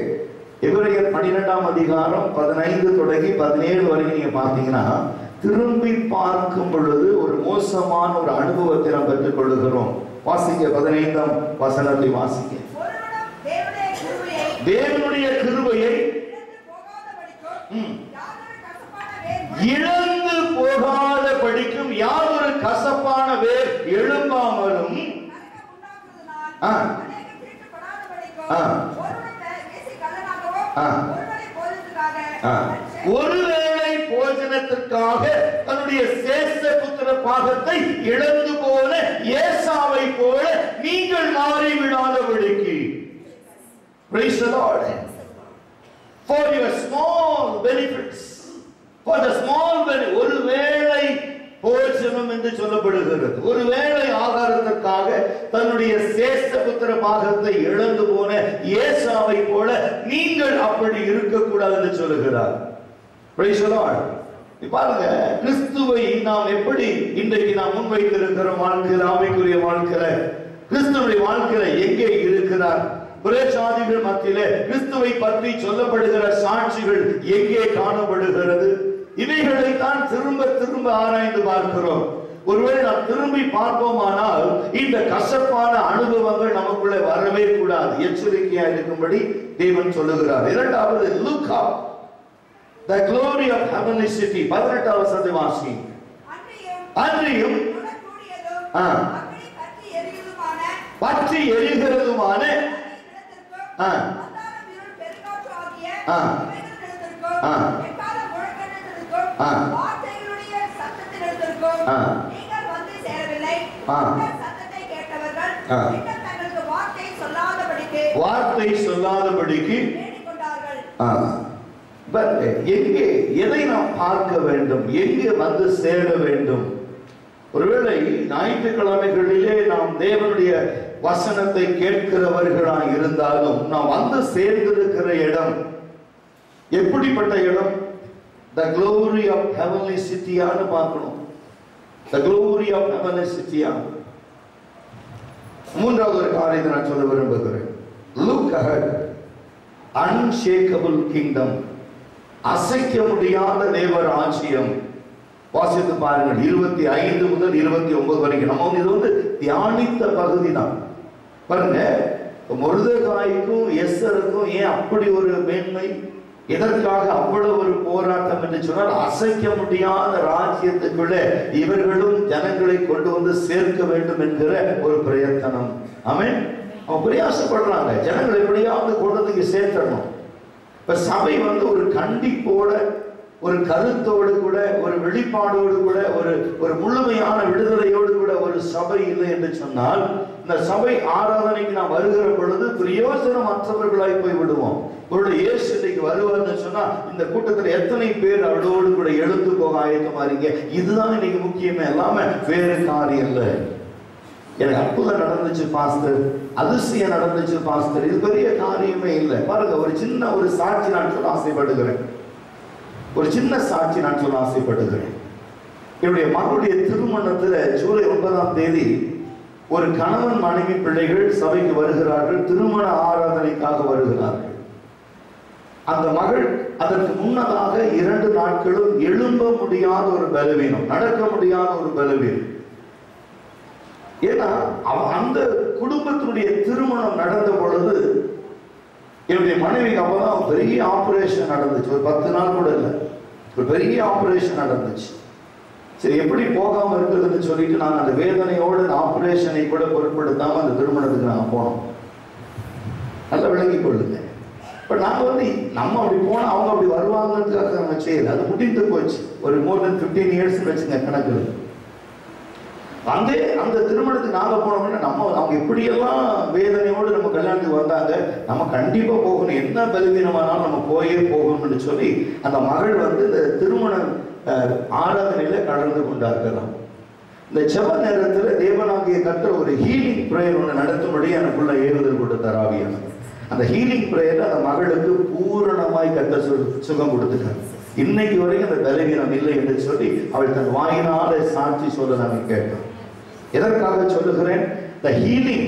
எபிரேயர் 12ஆம் அதிகாரம் 15 தொடங்கி 17 வரைக்கும் நீங்க பார்த்தீங்கன்னா திரும்பி பார்க்கும் பொழுது ஒரு மோசமான ஒரு அனுபவத்தை நாம் பெற்றுக் கொள்ளுகிறோம். வாசிங்க, 15ஆம் வசனத்தை வாசிங்க. தேவனுடைய கிருபையை இழந்து போகாத படிக்கும் யாதொரு கசப்பான வேர் எழும்பாமலும் ஒருவேளை போஜனத்திற்காக தன்னுடைய சேஷ புத்திர பாகத்தை இழந்து போன ஏசாவை போல நீங்கள் மாறிவிடாதபடிக்கு. Praise the Lord. For your small benefits, for the small benefit, ஒருவேளை போஜனம் என்று சொல்லப்படுகிறது. ஒருவேளை ஆகாரத்திற்காக தன்னுடைய சேஷ புத்திர பாகத்தை இழந்து போன ஏசாவை போல நீங்கள் அப்படி இருக்கக்கூடாது என்று சொல்லுகிறார். Praise the Lord. பாருங்க, கிறிஸ்துவை நாம் எப்படி இன்றைக்கு நாம் முன்வைத்திருக்கிறோம் வாழ்க்கையில், ஆவிக்குரிய வாழ்க்கையில கிறிஸ்துவுடைய வாழ்க்கையில எங்கே இருக்கிறார்? புறஜாதிகள் மத்தியிலே கிறிஸ்துவை பற்றி சொல்லப்படுகிற சாட்சிகள் எங்கே காணப்படுகிறது? இவைகளை தான் திரும்ப திரும்ப ஆராய்ந்து பார்க்கிறோம். ஒருவேளை நாம் திரும்பி பார்ப்போமானால் இந்த கசப்பான அனுபவங்கள் நமக்குள்ளே வரவே கூடாது. எச்சரிக்கையா இருக்கும்படி தேவன் சொல்லுகிறார். இரண்டாவது, look up, the glory of heavenly city. 18வது வசனத்தை வாசி. அன்றியும் பற்றி எரிகிறதுமான வார்த்தை சொல்லாதபடிக்கு எங்கே எதை நாம் பார்க்க வேண்டும்? எங்கே வந்து சேர வேண்டும்? ஒருவேளை ஞாயிற்றுக்கிழமைகளிலே நாம் தேவனுடைய வசனத்தை கேட்கிறவர்களாக இருந்தாலும் நாம் வந்து சேர்ந்திருக்கிற இடம் எப்படிப்பட்ட இடம்? The glory of heavenly city ஆன்னு பார்க்கணும். The glory of heavenly city. மூன்றாவது ஒரு காரியத்தை நான் சொல்ல விரும்புகிறேன். Look ahead, unshakable kingdom. அசைக்க முடியாத தேவ ராஜ்யம். வாசித்து பாருங்கள் 25 முதல் 29 வரைக்கும். நம்ம இது வந்து தியானித்த பகுதி தான். பாருங்க, மொர்தெகாய்க்கும் எஸ்தருக்கும் ஏன் அப்படி ஒரு மேன்மை, எதற்காக அவ்வளவு ஒரு போராட்டம் என்று சொன்னால், அசைக்க முடியாத ராஜ்யத்துக்குள்ள இவர்களும் ஜனங்களை கொண்டு வந்து சேர்க்க வேண்டும் என்கிற ஒரு பிரயத்தனம். ஆமென். அவங்க பிரயாசப்படுறாங்க, ஜனங்களை எப்படியாவது கொண்டு வந்து சேர்த்தணும். இப்ப சபை வந்து ஒரு கண்டிப்போட, ஒரு கருத்தோடு கூட, ஒரு வெளிப்பாடோடு கூட, ஒரு முழுமையான விடுதலையோடு கூட ஒரு சபை இல்லை என்று சொன்னால், இந்த சபை ஆராதனைக்கு நாம் வருகிற பொழுது பிரயோஜனம் மற்றவர்களாய் போய் விடுவோம். ஒரு இயேசு இன்னைக்கு வருவார்னு சொன்னா இந்த கூட்டத்தில் எத்தனை பேர் அவளோடு கூட எழுந்து போக ஆயத்தமா இருக்கீங்க? இதுதான் இன்னைக்கு முக்கியமே, எல்லாம வேறு காரியம் இல்லை. எனக்கு அற்புதம் நடந்துச்சு பாஸ்டர், அதிசயம் நடந்துச்சு பாஸ்டர், இது பெரிய காரியமே இல்லை. பாருங்க, ஒரு சின்ன ஒரு சாட்சி நான் சொல்ல ஆசைப்படுகிறேன். ஒரு சின்ன சாட்சி நான் சொல்ல ஆசைப்படுகிறேன். என்னுடைய மகளுடைய திருமணத்துல ஜூலை 9ஆம் தேதி ஒரு கணவன் மனைவி பிள்ளைகள் சபைக்கு வருகிறார்கள், திருமண ஆராதனைக்காக வருகிறார்கள். அந்த மகள் அதற்கு முன்னதாக 2 நாட்களும் எழும்ப முடியாத ஒரு பலவீனம், நடக்க முடியாத ஒரு பலவீனம். ஏன்னா அந்த குடும்பத்தினுடைய திருமணம் நடந்த பொழுது என்னுடைய மனைவிக்கு அப்பதான் பெரிய ஆபரேஷன் நடந்துச்சு. ஒரு 10 நாள் கூட இல்லை, ஒரு பெரிய ஆபரேஷன் நடந்துச்சு. சரி, எப்படி போகாம இருக்குதுன்னு சொல்லிட்டு நாங்கள் அந்த வேதனையோடு அந்த ஆபரேஷனை கூட பொருட்படுத்தாம அந்த திருமணத்துக்கு நாங்கள் போனோம். நல்லா விளங்கி கொள்ளுங்க. இப்ப நாங்க வந்து நம்ம அப்படி போனா அவங்க அப்படி வருவாங்கன்றதுக்காக நம்ம செய்யல, அது முடிந்து போச்சு. ஒரு மோர் தென் 15 இயர்ஸ் வச்சுங்க கணக்குல. அந்த திருமணத்துக்கு நாங்க போனோம்னா நம்ம அவங்க எப்படியெல்லாம் வேதனையோடு நம்ம கல்யாணத்துக்கு வந்தாங்க, நம்ம கண்டிப்பா போகணும், என்ன பலவீனமானாலும் நம்ம போயே போகணும்னு சொல்லி அந்த மகள் வந்து இந்த திருமண ஆராதனையில கலந்து கொண்டார்களாம். இந்த செப நேரத்துல தேவனாகிய கர்த்தர் ஒரு ஹீலிங் பிரேயர் ஒன்று நடத்தும்படி எனக்குள்ள ஏவுதல் கொடுத்தார் ஆவியானவர். அந்த ஹீலிங் பிரேயர் அந்த மகளுக்கு பூரணமாய் கர்த்தர் சுகம் கொடுத்துட்டார். இன்னைக்கு வரைக்கும் அந்த பலவீனம் இல்லை என்று சொல்லி அவள் தன் வாயினால சாட்சி சொல்ல நாங்கள் கேட்டோம். எதற்காக சொல்லுகிறேன்? The healing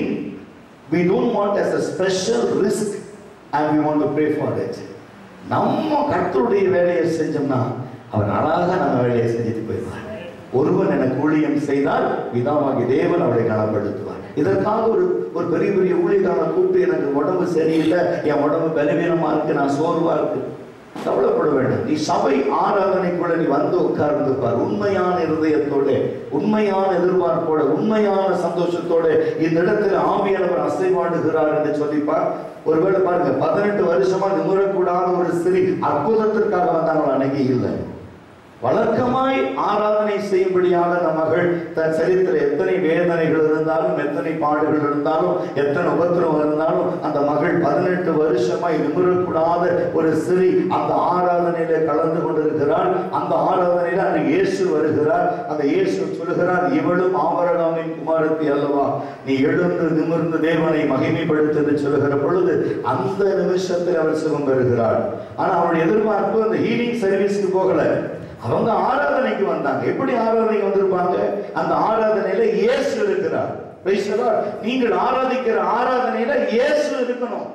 we don't want as a special risk and we want to pray for it. நம்ம கர்த்தருடைய வேலையை செஞ்சோம்னா அவர் அழகாக நம்ம வேலையை செஞ்சுட்டு போயிடுவார். ஒருவன் எனக்கு ஊழியம் செய்தால் பிதாவாகிய தேவன் அவரை கனப்படுத்துவார். இதற்காக ஒரு பெரிய பெரிய ஊழியக்காரனை கூப்பிட்டு எனக்கு உடம்பு சரியில்லை, என் உடம்பு பலவீனமா இருக்கு, நான் சோர்வா இருக்கு, கவலைப்பட வேண்டும். நீ சபை ஆராதனைக்குள்ள நீ வந்து உட்கார்ந்து பார், உண்மையான இருதயத்தோட, உண்மையான எதிர்பார்ப்போட, உண்மையான சந்தோஷத்தோட இந்த இடத்துல ஆவியானவர் அசைவாடுகிறார் என்று சொல்லிப்பார். ஒருவேளை பாருங்க, 18 வருஷமா நிமிரக்கூடாத ஒரு ஸ்திரீ அற்புதத்திற்காக வந்தாங்க, அன்னைக்கு இல்லை. வழக்கமாய் ஆராதனை செய்யும்படியாக அந்த மகள் தன் சரித்திர எத்தனை வேதனைகள் இருந்தாலும், எத்தனை பாடுகள் இருந்தாலும், எத்தனை உபத்திரம் இருந்தாலும், அந்த மகள் 18 வருஷமாய் நிமிரக்கூடாத ஒரு ஸ்திரீ அந்த ஆராதனையில கலந்து கொண்டிருக்கிறார். அந்த ஆராதனையில அந்த இயேசு வருகிறார். அந்த இயேசு சொல்லுகிறார், இவளும் ஆபரகாமின் குமாரத்தி அல்லவா, நீ எழுந்து நிமிர்ந்து தேவனை மகிமைப்படுத்து என்று சொல்லுகிற பொழுது அந்த நிமிஷத்தில் அவர் சுகம் பெறுகிறார். ஆனா அவருடைய எதிர்பார்ப்பு அந்த ஹீலிங் சர்வீஸ்க்கு போகல, அவங்க ஆராதனைக்கு வந்தாங்க. எப்படி ஆராதனைக்கு வந்திருப்பாங்க? அந்த ஆராதனையில இயேசு இருக்கிறார். நீங்கள் ஆராதிக்கிற ஆராதனையில இயேசு இருக்கணும்.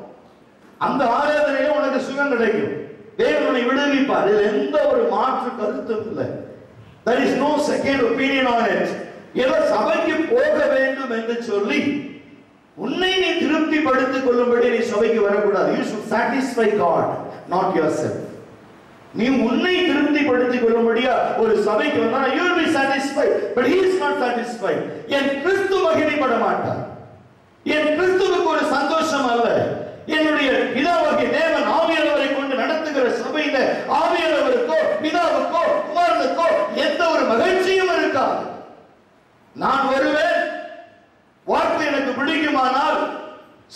அந்த ஆராதனையில உனக்கு சுகம் கிடைக்கும், தேவனை விடுவிப்பார். இதுல எந்த ஒரு மாற்று கருத்தும் இல்லை. There is no second opinion on it. ஏதோ சபைக்கு போக வேண்டும் என்று சொல்லி உன்னை நீ திருப்திப்படுத்திக் கொள்ளும்படி நீ சபைக்கு வரக்கூடாது. You should satisfy God, not yourself. நீ உன்னை திருப்திப்படுத்திக் கொள்ளும்படியா ஒரு சபைக்கு வந்தா you will be satisfied, but he is not satisfied. என் கிறிஸ்து மகிமைப்பட மாட்டார். என் கிறிஸ்துவுக்கு ஒரு சந்தோஷம் அல்ல. என்னுடைய பிதாவாகிய தேவன் ஆவியானவரை கொண்டு நடத்துகிற சபையில ஆவியானவருக்கோ பிதாவுக்கோ குமாரனுக்கோ எந்த ஒரு மகிழ்ச்சியும் இருக்காது. நான் வருவேன், வார்த்தை எனக்கு பிடிக்குமானால்,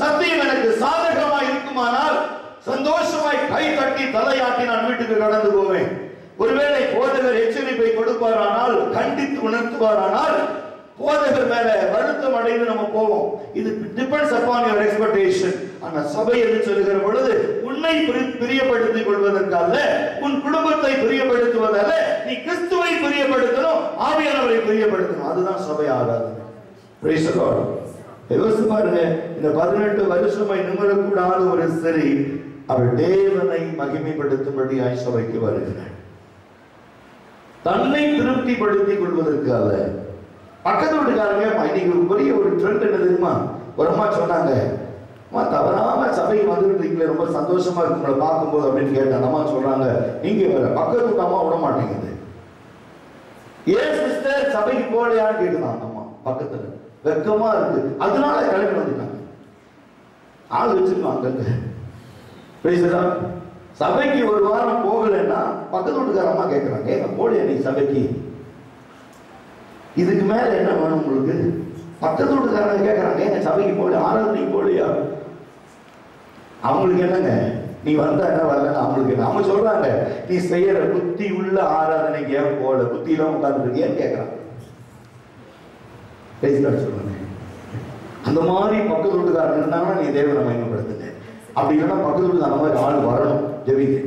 சத்தியம் எனக்கு சாதகமாக இருக்குமானால், சந்தோஷமாய் கை தட்டி தலையாட்டி நான் வீட்டுக்கு கடந்து போவேன். ஒருவேளை போதகர் எச்சரிப்பை கொடுப்பாரானால், கண்டித்து உணர்த்துவாரானால், போதகர் மேல வருத்தம் அடைந்து நம்ம போவோம். இது டிபெண்ட்ஸ் அப்பான் யுவர் எக்ஸ்பெக்டேஷன். ஆனா சபை என்று சொல்லுகிற பொழுது உன்னை பிரியப்படுத்திக் கொள்வதற்காக, உன் குடும்பத்தை பிரியப்படுத்துவதால நீ கிறிஸ்துவை பிரியப்படுத்தணும், ஆவியானவரை பிரியப்படுத்தணும். அதுதான் சபை ஆராதனை. Praise the Lord. யோசிச்சு பாருங்க, இந்த 18 வருஷமாய் நிமிரக்கூடாத ஒரு ஸ்திரீ அவள் தேவனை மகிமைப்படுத்தும்படியாய் சபைக்கு வருகிறாள். தன்னை திருப்திப்படுத்திக் கொள்வதற்கு அல்ல. பக்கத்து வீட்டுக்காரங்க இன்னைக்கு பெரிய ஒரு ட்ரெண்ட் என்ன தெரியுமா? ஒரு அம்மா சொன்னாங்க, தவறாம சபைக்கு வந்துருக்கீங்களே, ரொம்ப சந்தோஷமா இருக்கு உங்களை பார்க்கும்போது அப்படின்னு கேட்டாங்க. அம்மா சொல்றாங்க, நீங்க வேற பக்கத்து வீட்டு அம்மா விட மாட்டேங்குது. ஏன் சிஸ்டர் சபைக்கு போகலையான்னு கேட்டுதான் அம்மா பக்கத்துல. வெக்கமா இருக்கு, அதனால கிளம்பி வந்துட்டாங்க. ஆள் வச்சிருக்காங்க. சபைக்கு ஒரு வாரம் போகலைன்னா பக்கத்து வீட்டுக்கார அம்மா கேட்கிறாங்க, ஏங்க போலியா நீ சபைக்கு? இதுக்கு மேல என்ன வேணும் உங்களுக்கு? பக்கத்து வீட்டுக்காரங்க கேட்கறாங்க, ஏங்க சபைக்கு போல, ஆராதனைக்கு போலியா? அவங்களுக்கு என்னங்க, நீ வந்தா என்ன வரலன்னு அவங்களுக்கு என்ன? அவங்க சொல்றாங்க, நீ செய்யற புத்தி உள்ள ஆராதனைக்கு ஏன் போல, புத்தி இல்லாம உட்கார்ந்து ஏன்னு கேட்கறாங்க. சொல்றாங்க, அந்த மாதிரி பக்கத்து வீட்டுக்காரங்க இருந்தாங்கன்னா நீ தேவனை மகிமைப்படுத்துங்க. அப்படி இல்லைன்னா பக்கத்து வீட்டுக்கு அந்த மாதிரி ஆள் வரணும். ஜெபிக்க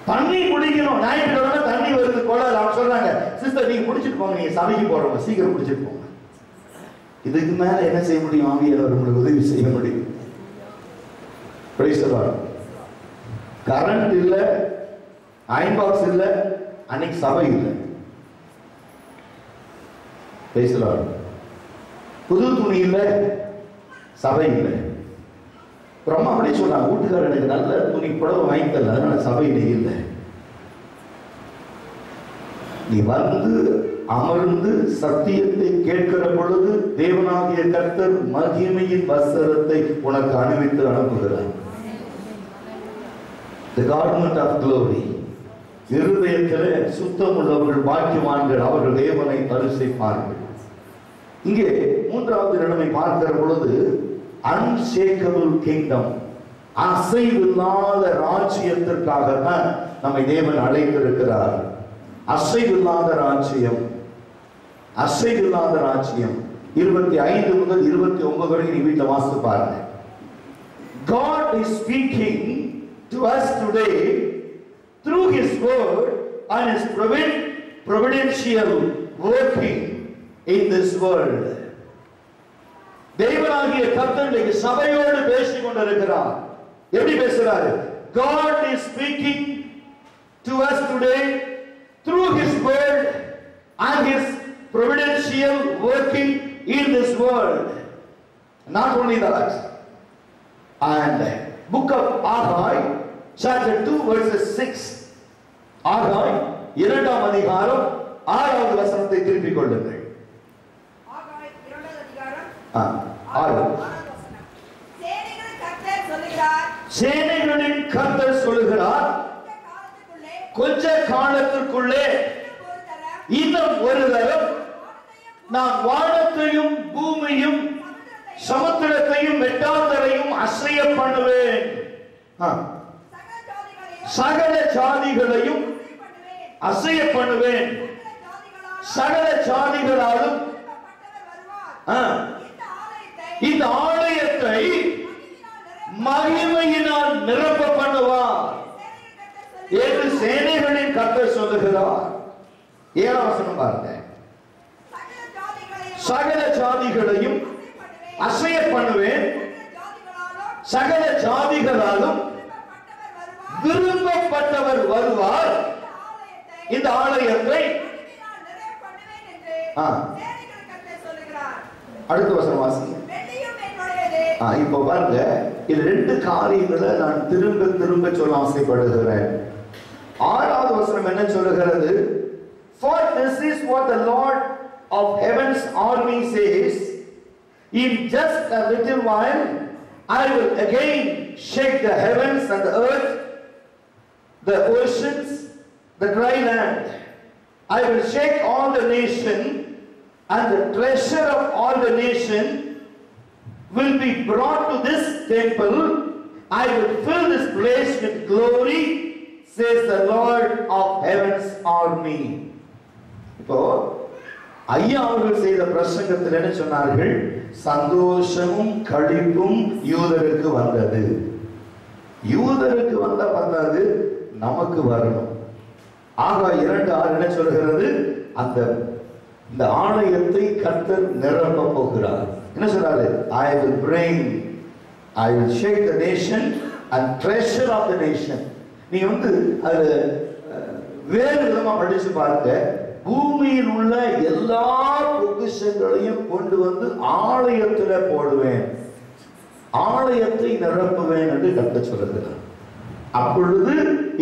தண்ணி குடிக்கணும். ஞாயிற்றுக்கிழமை தண்ணி வருது போல அவங்க சொல்றாங்க, சிஸ்டர் நீங்க குடிச்சிட்டு போங்க, நீங்க சபைக்கு போறவங்க சீக்கிரம் குடிச்சிட்டு போங்க. இதுக்கு மேல என்ன செய்ய முடியும்? ஆவியானவர் உங்களுக்கு உதவி செய்ய முடியும். கரண்ட் இல்ல, அயன் பாக்ஸ் இல்ல, அன்னைக்கு சபை இல்லை. புது துணி இல்ல, சபை இல்லை. ரொம்ப அப்படியே சொல்றாங்க, வீட்டுக்காரர் எனக்கு நல்ல துணி புடவை வாங்கி தரல, அதனால சபை இன்னைக்கு இல்லை. நீ வந்து அமர்ந்து சத்தியத்தை கேட்கிற பொழுது தேவனாகிய கர்த்தர் மகிமையின் வஸ்திரத்தை உனக்கு அணிவித்து அனுப்புகிறார். The garment of glory. இருதயத்திலே சுத்தம் உள்ளவர்கள் பாக்கியவான்கள், அவர்கள் தேவனை தரிசிப்பார்கள். இங்கே மூன்றாவது நிலைமை பார்க்கிற பொழுது unshakable kingdom, அசைவில்லாத ராஜ்யத்திற்காகத்தான் நம்மை தேவன் அழைத்திருக்கிறார். அசைவில்லாத ராஜ்யம், அசைவில்லாத ராஜ்யம். 25 முதல் 29 வரை நீ வீட்டில் வாசித்து பாருங்க. God is speaking to us today through His word and His providential working in this world. தேவனாகிய கர்த்தர் சபையோடு பேசிக் கொண்டிருக்கிறார். எப்படி பேசுறாரு? God is speaking to us today through His word and His providential working in this world. Not only that, and book of Agai chapter 2 verses 6. ஆகாய் 2ஆம் அதிகாரம் 6வது வசனத்தை திருப்பிக் கொள்ளுங்கள். ஆகாய் 2ஆம் அதிகாரம் 6வது வசனம். சேனைகளின் கர்த்தர் சொல்லுகிறார், கொஞ்ச காலத்திற்குள்ளே இன்னும் ஒரு தரம் நான் வானத்தையும் பூமியும் சமுத்திரத்தையும் வெட்டாந்தரையும் அசைய பண்ணுவேன், சகல ஜாதிகளையும் அசைய பண்ணுவேன், சகல ஜாதிகளாலும் இந்த ஆலயத்தை மகிமையினால் நிரப்ப பண்ணுவார் என்று சேனைகளின் கர்த்தர் சொல்லுகிறார். 7ஆம் வசனம் பாருங்க. சகல ஜாதிகளையும் அசைய பண்ணுவேன், சகல ஜாதிகளாலும் விரும்பப்பட்டவர் வருவார், இந்த ஆலயத்தை. அடுத்த வசனம் வாசிங்க. இப்போ பாருங்க, இது 2 காரியங்களை நான் திரும்ப திரும்ப சொல்ல ஆசைப்படுகிறேன். 6வது வசனம் என்ன சொல்லுகிறது? For this is what the Lord of heaven's army says, in just a little while I will again shake the heavens and the earth, the oceans, the dry land. I will shake all the nation, and the treasure of all the nation will be brought to this temple. I will fill this place with glory, says the Lord of heaven's army. இப்போ ஐயா அவர்கள் செய்த பிரசங்கத்தில் என்ன சொன்னார்கள்? சந்தோஷமும் களிப்பும் யூதருக்கு வந்தது. யூதருக்கு வந்த பத்தாது, நமக்கு வரணும். ஆகாய் 2:6 என்ன சொல்கிறது? இந்த ஆலயத்தை கர்த்தர் நிரப்ப போகிறார். என்ன சொல்றாரு? I will bring I will shake the nation and treasure of the nation. நீ வந்து அது வேறு விதமா படிச்சு பாருங்க. பூமியில் உள்ள எல்லா பொக்கிஷங்களையும் கொண்டு வந்து ஆலயத்துல போடுவேன், ஆலயத்தை நிரப்புவேன் என்று கர்த்தர் சொல்லுகிறார். அப்பொழுது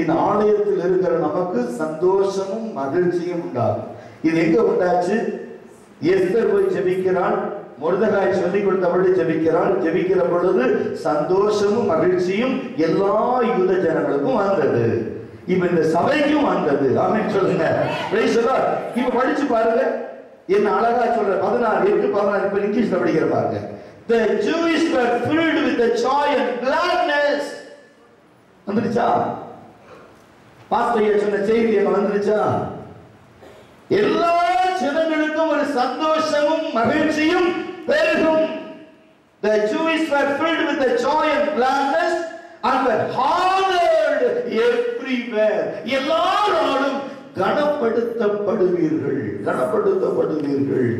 இந்த ஆலயத்தில் இருக்கிற நமக்கு சந்தோஷமும் மகிழ்ச்சியும் உண்டாகும். இது எங்க உண்டாச்சு? எஸ்தர் போய் ஜெபிக்கிறாள், மொர்தெகாய் சொல்லிக் கொடுத்தபடி ஜெபிக்கிறாள். ஜெபிக்கிற பொழுது சந்தோஷமும் மகிழ்ச்சியும் எல்லா யூத ஜனங்களுக்கும் வந்தது. இப்ப இந்த சபைக்கும் வந்தது. ஆமென் சொல்லுங்க. Praise the Lord. இப்ப படிச்சு பாருங்க, என்ன அழகா சொல்ற 16:8-14 இப்ப இங்கிலீஷ்ல படிக்கிற பாருங்க. The Jews were filled with the joy and gladness. வந்துருச்சா? பாஸ்டர் சொன்ன செய்தி என்ன வந்துருச்சா? எல்லா ஜனங்களுக்கும் ஒரு சந்தோஷமும் மகிழ்ச்சியும் பெருகும். The Jews were filled with the joy and gladness and were honored everywhere. எல்லாரும் கனப்படுத்தப்படுவீர்கள், கனப்படுத்தப்படுவீர்கள்.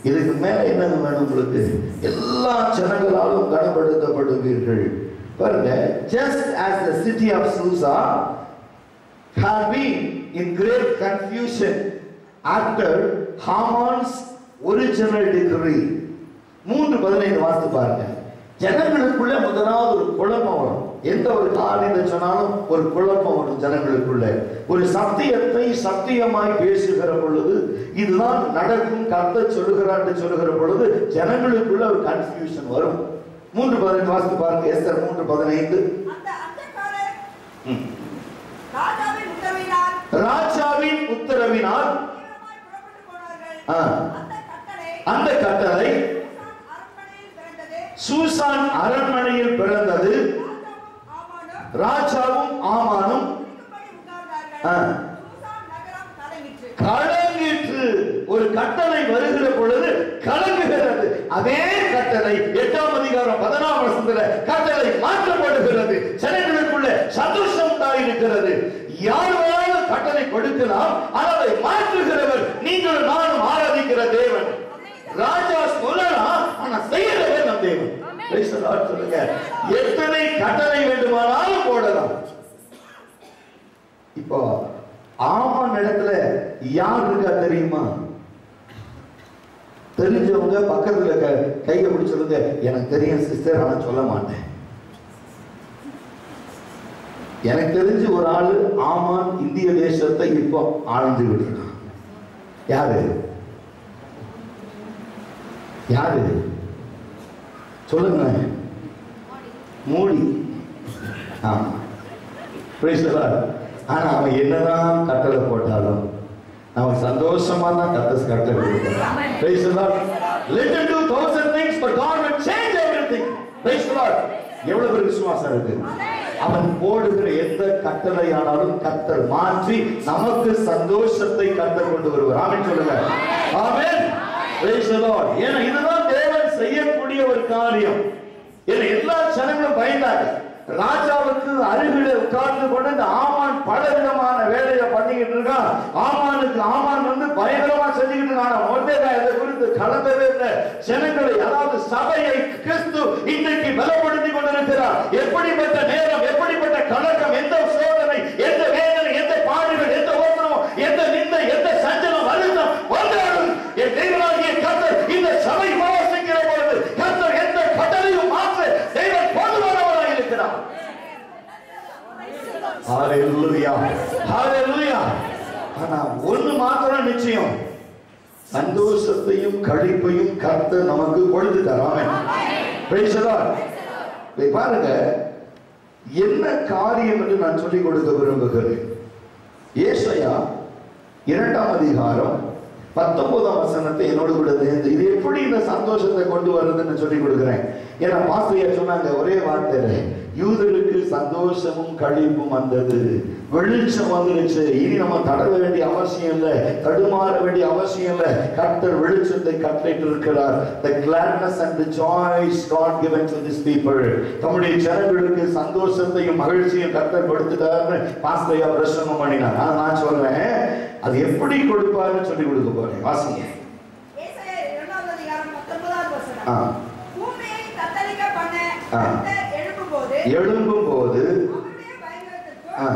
இதுக்கு மேல என்ன வேணும் உங்களுக்கு? எல்லா ஜனங்களாலும் கனப்படுத்தப்படுவீர்கள். பாருங்க, just as the city of Susa had been in great confusion after Haman's original decree. 3:15 வாசித்து பாருங்க. ஜனங்களுக்குள்ள முதலாவது ஒரு குழப்பம் வரும். எந்த ஒரு காரியத்தை சொன்னாலும் ஒரு குழப்பம் வரும் ஜனங்களுக்குள்ள. ஒரு சத்தியத்தை சத்தியமாய் பேசுகிற பொழுது இதுதான் நடக்கும், கர்த்தர் சொல்லுகிறார் சொல்லுகிற பொழுது ஜனங்களுக்குள்ள ஒரு கன்ஃபியூஷன் வரும். 3:15 வாசித்து பாருங்க. எஸ்தர் 3:15. ராஜாவின் உத்தரவினால் அந்த கட்டளை சூசான் அரண்மனையில் பிறந்தது. ராஜாவும் ஆமானும் கலங்கிற்று. ஒரு கட்டளை வருகிற பொழுது கலங்குகிறது. அதே கட்டளை 8ஆம் அதிகாரம் 14ஆம் வசனத்துல கட்டளை மாற்றப்படுகிறது. ஜனங்களுக்குள்ள சந்தோஷம் உண்டாயிருக்கிறது. யார் வேணாலும் கட்டளை கொடுக்கலாம், அதை மாற்றுகிறவர் நீங்கள் நானும் ஆராதிக்கிற தேவன். ராஜா சொல்லலாம், ஆனா செய்கிறவர் நம் தேவன். சொல்லுங்க, எத்தனை கட்டளை வேண்டுமானாலும் போடலாம். இப்போ ஆமான் இடத்துல யார் இருக்கா தெரியுமா? தெரிஞ்சவங்க பக்கத்துல கையை பிடிச்சிருங்க, எனக்கு தெரியும் சிஸ்டர், ஆனா சொல்ல மாட்டேன். எனக்கு தெரிஞ்சு ஒரு ஆளு ஆமான் இந்திய தேசத்தை இப்போ ஆழ்ந்து விட்டுருக்கான். யாரு யாரு சொல்லுங்க? மோடி. ஆமா, ஆனா அவன் என்னதான் கட்டளை போட்டாலும் அவன் சந்தோஷமா தான் கட்டளை கொடுப்பான். Let him do 1,000 things, but God will change everything. Praise the Lord. எவ்வளவு பேர் விசுவாசம் இருக்கு? அவன் போடுகிற எந்த கட்டளையானாலும் கர்த்தர் மாற்றி நமக்கு சந்தோஷத்தை கர்த்தர் கொண்டு வருவார். ஆமென் சொல்லுங்க. ஆமென். Praise the Lord. ஏன்னா இதுதான் தேவன் செய்யக்கூடிய ஒரு காரியம். ஏன்னா எல்லா ஜனங்களும் பயந்தாங்க. ராஜாவுக்கு அருகில உட்கார்ந்து கொண்டு இந்த ஆமான் பல விதமான வேலையை பண்ணிக்கிட்டு இருக்கான். ஆமான் வந்து பயங்கரமா செஞ்சுக்கிட்டு இருக்கான். மொர்தெகாய் இதை குறித்து கலந்தவே இல்லை. ஜனங்களை, அதாவது சபையை கிறிஸ்து இன்றைக்கு பலப்படுத்தி கொண்டிருக்கிறார். எப்படிப்பட்ட நேரம், எப்படிப்பட்ட கலக்கம், எந்த சோதனை, எந்த வேதனை, எந்த பாடுகள், எந்த ஓட்டனம், எந்த நிந்தை, எந்த சஞ்சலம், அழுத்தம் வந்தாலும் என் தேவனாகிய கர்த்தர் இந்த சபை வாசிக்கிற பொழுது கர்த்தர் எந்த கட்டளையும் மாற்ற தேவன் போதுமானவராக இருக்கிறார். ஹalleluya, ஹalleluya. ஆனா ஒண்ணு மாத்திரம் நிச்சயம், சந்தோஷத்தையும் களிப்பையும் கர்த்தர் நமக்கு கொடுத்துட்டார். ஆமென். praise the Lord. பாருங்க, என்ன காரியம் என்று நான் சொல்லிக் கொடுக்க விரும்புகிறேன். ஏசாயா 2ஆம் அதிகாரம் 19ஆம் வசனத்தை என்னோடு கூட சேர்ந்து இது எப்படி இந்த சந்தோஷத்தை கொண்டு வருதுன்னு சொல்லி கொடுக்கிறேன். ஏன்னா பாஸ்டர் சொன்னாங்க ஒரே வார்த்தையில, யூதருக்கு சந்தோஷமும் களிப்பும் வந்தது, வெளிச்சம் வந்துருச்சு. இனி நம்ம தடவ வேண்டிய அவசியம் இல்லை, தடுமாற வேண்டிய அவசியம் இல்லை. கர்த்தர் வெளிச்சத்தை கட்டளையிட்டு இருக்கிறார். The gladness and the joy is God given to this people. தம்முடைய ஜனங்களுக்கு சந்தோஷத்தையும் மகிழ்ச்சியும் கர்த்தர் கொடுத்துட்டார்னு பாஸ்டர் பிரசங்கம் பண்ணினார். நான் சொல்றேன், அது எப்படி கொடுப்பாருன்னு சொல்லி கொடுக்க போறேன். வாசிங்க. ஏசாயா 2ஆம் அதிகாரம் 19ஆம் வசனம். பூமியை தத்தளிக்க பண்ண கர்த்தர் எழும்பும்போது ஆ,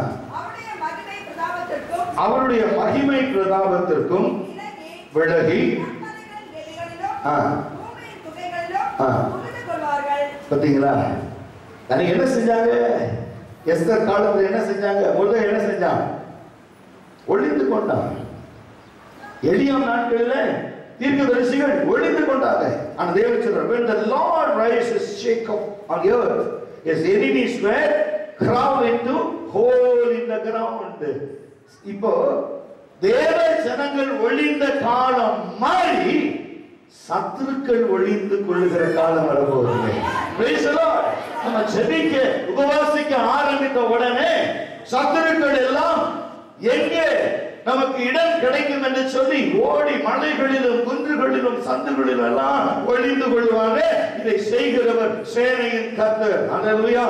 அவருடைய மகிமை பிரதாபத்திற்கும் விலகி ஆ, ஆ. பார்த்தீங்களா? அன்னைக்கு என்ன செஞ்சாங்க? எஸ்தர் காலத்துல என்ன செஞ்சாங்க? முதல்ல என்ன செஞ்சாங்க? ஒளிந்து கொண்டாங்க. எளியாம் நாட்களில் தீர்க்கதரிசிகள் ஒளிந்து கொண்டாங்க. ஆனா தேவன் சொல்றார், when the Lord rises Jacob on the earth, his enemies were crawled into hole in the ground. இப்போ தேவ ஜனங்கள் ஒளிந்த காலம் மாறி சத்துருக்கள் ஒளிந்து கொள்ளுகிற காலம் வரப்போகுது. Praise the Lord. நம்ம ஜெபிக்க உபவாசிக்க ஆரம்பித்த உடனே சத்துருக்கள் எல்லாம் எங்கே நமக்கு இடம் கிடைக்கும் என்று சொல்லி ஓடி மலைகளிலும் குன்றுகளிலும் சந்துகளிலும் எல்லாம் ஒளிந்து கொள்வாங்க. இதை செய்கிறவர் சேனையின் கர்த்தர். அல்லேலூயா.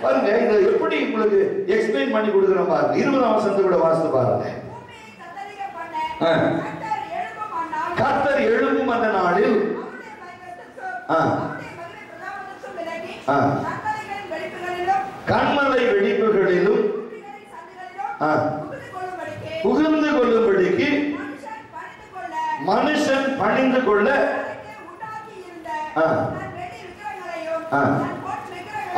பாருங்க, இதை எப்படி உங்களுக்கு எக்ஸ்பிளைன் பண்ணி கொடுக்கிறோம் பாருங்க. 20ஆம் வசனத்தை கூட வாசித்து பாருங்க. கர்த்தர் எழும்பும் அந்த நாளில் கண்மலை வெடிப்புகளிலும் புகுந்து கொள்ளும்படிக்கு மனுஷன் பணிந்து கொள்ள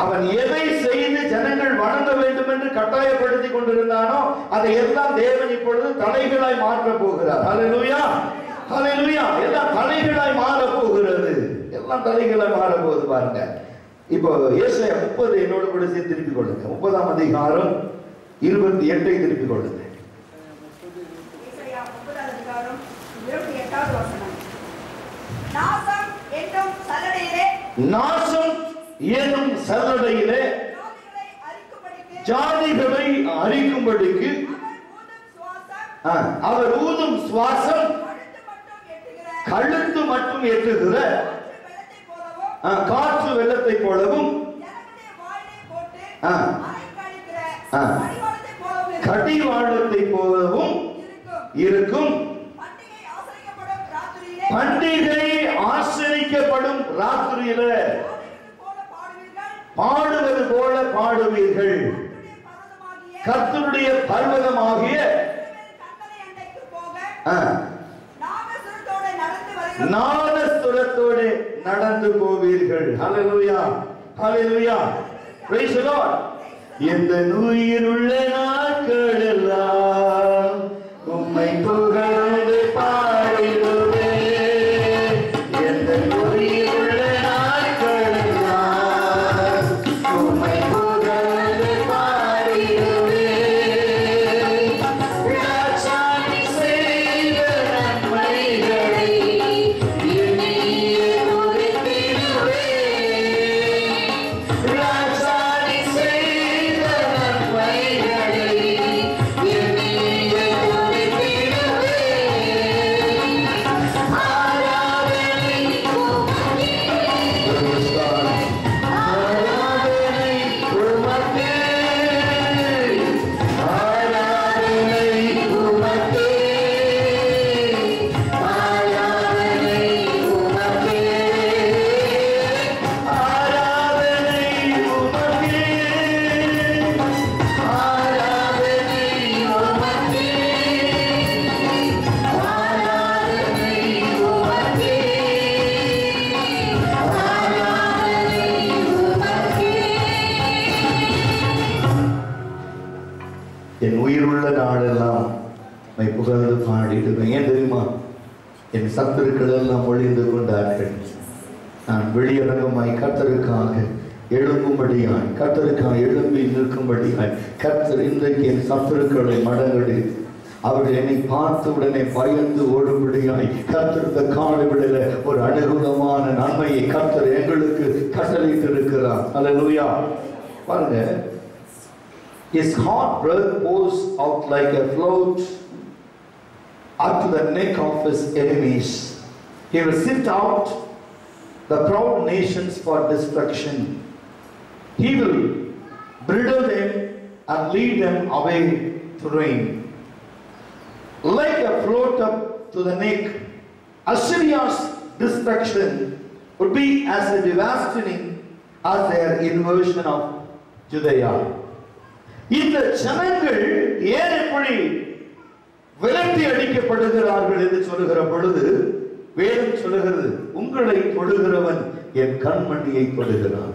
அவன் எதை செய்து ஜனங்கள் வணங்க வேண்டும் என்று கட்டாயப்படுத்தி கொண்டிருந்தானோ அதை எல்லாம் தேவன் இப்பொழுது தலைகளாய் மாற்ற போகிறார். ஹல்லேலூயா, ஹல்லேலூயா. எல்லாம் தலைகளாய் மாற போகிறது. எல்லாம் தலைகளாய் மாற போகுது பாருங்க. இப்போ ஏசாயா 30 என்னோடு கூட சேர்த்து திருப்பிக் கொள்ளுங்க. 30ஆம் அதிகாரம் 28 திருப்பிக் கொள்ளுங்க. நாசம் என்னும் சல்லடையிலே ஜாதிகளை அரிக்கும்படிக்கு அவர் ஊதும் சுவாசம் கழுத்து மட்டும் எட்டுகிற காற்று வெள்ளத்தை போலவும் கடிவாளத்தை போலவும் இருக்கும். பண்டிகை ஆசரிக்கப்படும் ராத்திரியில பாடுவது போல பாடுவீர்கள். கர்த்தருடைய பர்வதமாகிய நாதஸ்வரத்தோடு நடந்து போவீர்கள். ஹல்லேலூயா, ஹல்லேலூயா. Praise the Lord. இந்த உயிருள்ள நாட்கள் எல்லாம் உம்மை புகழ்ந்து பாடிடுவே. இந்த உயிருள்ள நாட்கள் எல்லாம் உம்மை புகழ்ந்து பாடிடுவே. ராஜாணி செய்த நன்மைகளை எண்ணியே துதித்திடுவே. ராஜாணி செய்த நன்மைகளை எண்ணியே துதித்திடுவே. ஆராதனை உமக்கே, ஆராதனை உமக்கே, ஆராதனை உமக்கே, ஆராதனை உமக்கே, ஆராதனை உமக்கே, ஆராதனை உமக்கே, ஆராதனை உமக்கே, என் உயிருள்ள நாளெல்லாம் உம்மை புகழ்ந்து பாடிடுவேன். ஏன் தெரியுமா? என் சத்துருக்கள் எல்லாம் ஒளிந்து கொண்டார்கள். நான் வெளியரங்கமாய் கர்த்தருக்காக எழும்பும்படியாய், கர்த்தருக்காக எழும்பி நிற்கும்படியாய் கர்த்தர் இன்றைக்கு என் சத்துருக்களை மடங்கடி அவர்கள் என்னை பார்த்த உடனே பயந்து ஓடும்படியாய் கர்த்தர் இந்த காலவெளியில ஒரு அனுகூலமான நன்மையை கர்த்தர் எங்களுக்கு கட்டளையிட்டிருக்கிறார். அல்லேலூயா. பாருங்க, his hot breath pours out like a float up to the neck of his enemies. He will sift out the proud nations for destruction. He will bridle them and lead them away to ruin. Like a float up to the neck, Assyria's destruction would be as devastating as their invasion of யூதேயா. இந்த ஜனங்கள் ஏன் இப்படி விரட்டி அடிக்கப்படுகிறார்கள் என்று சொல்லுகிற பொழுது வேதம் சொல்லுகிறது, உங்களை தொடுகிறவன் என் கண்மணியை தொடுகிறான்.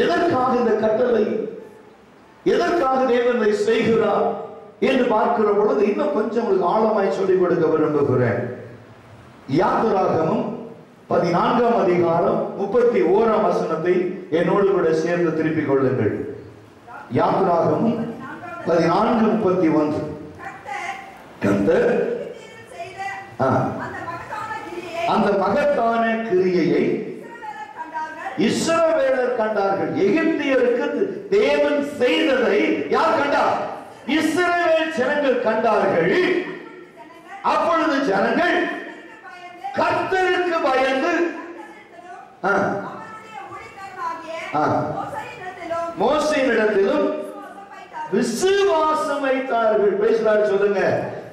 எதற்காக இந்த கட்டளை, எதற்காக தேவன் செய்கிறார் என்று பார்க்கிற பொழுது இன்னும் கொஞ்சம் உங்களுக்கு ஆழமாய் சொல்லிக் கொடுக்க விரும்புகிறேன். யாத்திராகமம் 14ஆம் அதிகாரம் 31ஆம் வசனத்தை என்னோடு கூட சேர்ந்து திருப்பிக் கொள்ளுங்கள். யாத்திராகமம் 14:31. கர்த்தர் அந்த மகத்தான கிரியையை இஸ்ரவேலர் கண்டார்கள். எகிப்தியருக்கு தேவன் செய்ததை யார் கண்டார்? இஸ்ரவேல் ஜனங்கள் கண்டார்கள். அப்பொழுது ஜனங்கள் கர்த்தருக்கு பயந்து மோசேயினிடத்திலும் விசுவாசம் வைத்தார்கள். பேசுறாரு, சொல்லுங்க.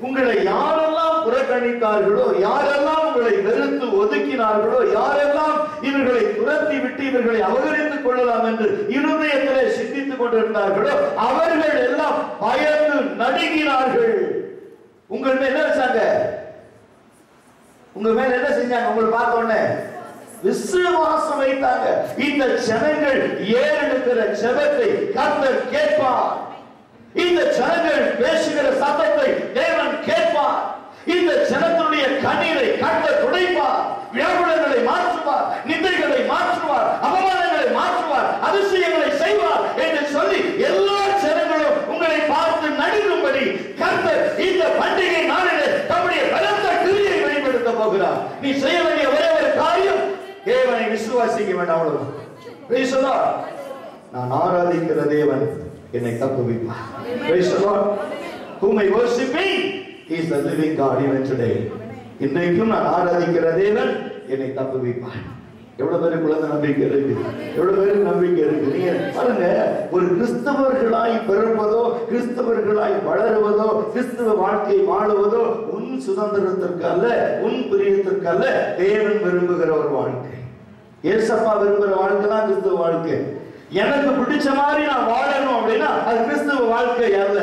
உங்களை யாரெல்லாம் புறக்கணித்தார்களோ, யாரெல்லாம் உங்களை வெறுத்து ஒதுக்கினார்களோ, யாரெல்லாம் இவர்களை துரத்தி விட்டு இவர்களை அபகரித்துக் கொள்ளலாம் என்று இருதயத்திலே சிந்தித்துக் கொண்டிருந்தார்களோ அவர்கள் எல்லாம் பயந்து நடுங்கினார்கள். உங்கள் மேல என்ன வச்சாங்க? உங்க மேல என்ன செஞ்சாங்க? உங்களை பார்த்த உடனே விசுவாசம் வைத்தாங்க. இந்த ஜனங்கள் ஏறெடுக்கிற ஜெபத்தை கர்த்தர் கேட்பார். இந்த ஜனங்கள் பேசுகிற சத்தத்தை தேவன் கேட்பார். இந்த ஜனத்துடைய கண்ணீரை கர்த்தர் துடைப்பார். வியாகுலங்களை மாற்றுவார், நிந்தைகளை மாற்றுவார், அவமானங்களை மாற்றுவார், அதிசயங்களை செய்வார் என்று சொல்லி எல்லா ஜனங்களும் உங்களை பார்த்து நடுங்கும்படி கர்த்தர் இந்த பண்டிகை நாளிலே தம்முடைய பலத்த கிரியை வெளிப்படுத்த போகிறார். நீ செய்ய வேண்டிய ஒரே ஒரு காரியம், தேவனை விசுவாசிக்க வேண்டாம். அவ்வளவு. நான் ஆராதிக்கிற தேவன் என்னை தப்புவிப்பார். Praise the Lord. Whom I worship, He is the living God even today. இன்றைக்கும் நான் ஆராதிக்கிற தேவன் என்னை தப்புவிப்பார். எவ்வளவு பேருக்கு நம்பிக்கை இருக்கு? எவ்வளவு பேருக்கு நம்பிக்கை இருக்கு? நீங்க பாருங்க, ஒரு கிறிஸ்தவர்களாய் பிறப்பதோ, கிறிஸ்தவர்களாய் வளருவதோ, கிறிஸ்தவ வாழ்க்கை வாழுவதோ உன் சுதந்திரத்திற்கு அல்ல, உன் பிரியத்திற்கு அல்ல. தேவன் விரும்புகிற ஒரு வாழ்க்கை, ஏசப்பா விரும்புகிற வாழ்க்கை தான் கிறிஸ்தவ வாழ்க்கை. எனக்கு பிடிச்ச மாதிரி நான் வாழணும் அப்படின்னா அது கிறிஸ்தவ வாழ்க்கை அல்ல.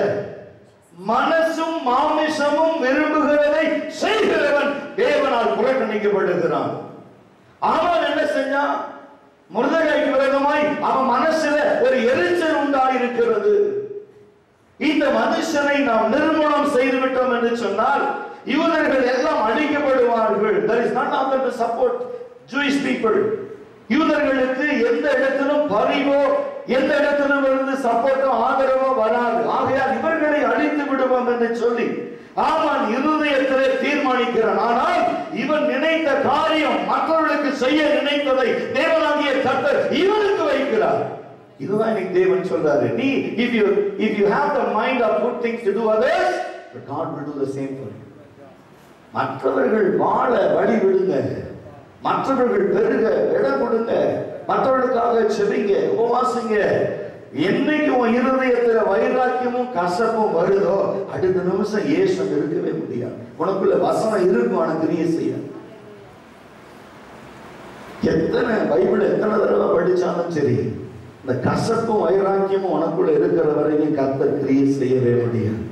மனசும் மாமிசமும் விரும்புகிறதை செய்கிறவன் தேவனால் புறக்கணிக்கப்படுகிறான். அவன் என்ன செஞ்சான்? முருதகைக்கு விரோதமாய் அவன் மனசுல ஒரு எரிச்சல் உண்டாயிருக்கிறது. இந்த மனுஷனை நாம் நிர்மூலம் செய்து விட்டோம் என்று சொன்னால் யூதர்கள் எல்லாம் அழிக்கப்படுவார்கள். There is none of them to support Jewish people. யூதர்களுக்கு எந்த இடத்திலும் பரிவோ, எந்த இடத்திலும் இருந்து சப்போர்ட்டோ ஆதரவோ வராது. ஆகையால் இவர்களை அழித்து விடுவோம் என்று சொல்லி ஆமான் இருதயத்திலே தீர்மானிக்கிறான். ஆனால் இவன் நினைத்த காரியம், மற்றவர்களுக்கு செய்ய நினைத்ததை தேவனாகிய கர்த்தர் இவனுக்கு வைக்கிறார். இதுதான் இன்னைக்கு தேவன் சொல்றாரு. நீ if you have the mind of good things to do others, but God will do the same for you. மற்றவர்கள் வாழ வழி விடுங்க, மற்றவர்கள் பெருக இடம் கொடுங்க, மற்றவர்களுக்காக செபிங்க, உபவாசிங்க. என்னைக்கு உன் இருதயத்துல வைராக்கியமும் கசப்பும் வருதோ அடுத்த நிமிஷம் ஏசம் இருக்கவே முடியாது. உனக்குள்ள வசனம் இருக்கும், ஆனா கிரியை செய்ய. எத்தனை பைபிள் எத்தனை தடவை படிச்சாலும் சரி, இந்த கசப்பும் வைராக்கியமும் உனக்குள்ள இருக்கிற வரைக்கும் கர்த்தர் கிரியை செய்யவே முடியாது.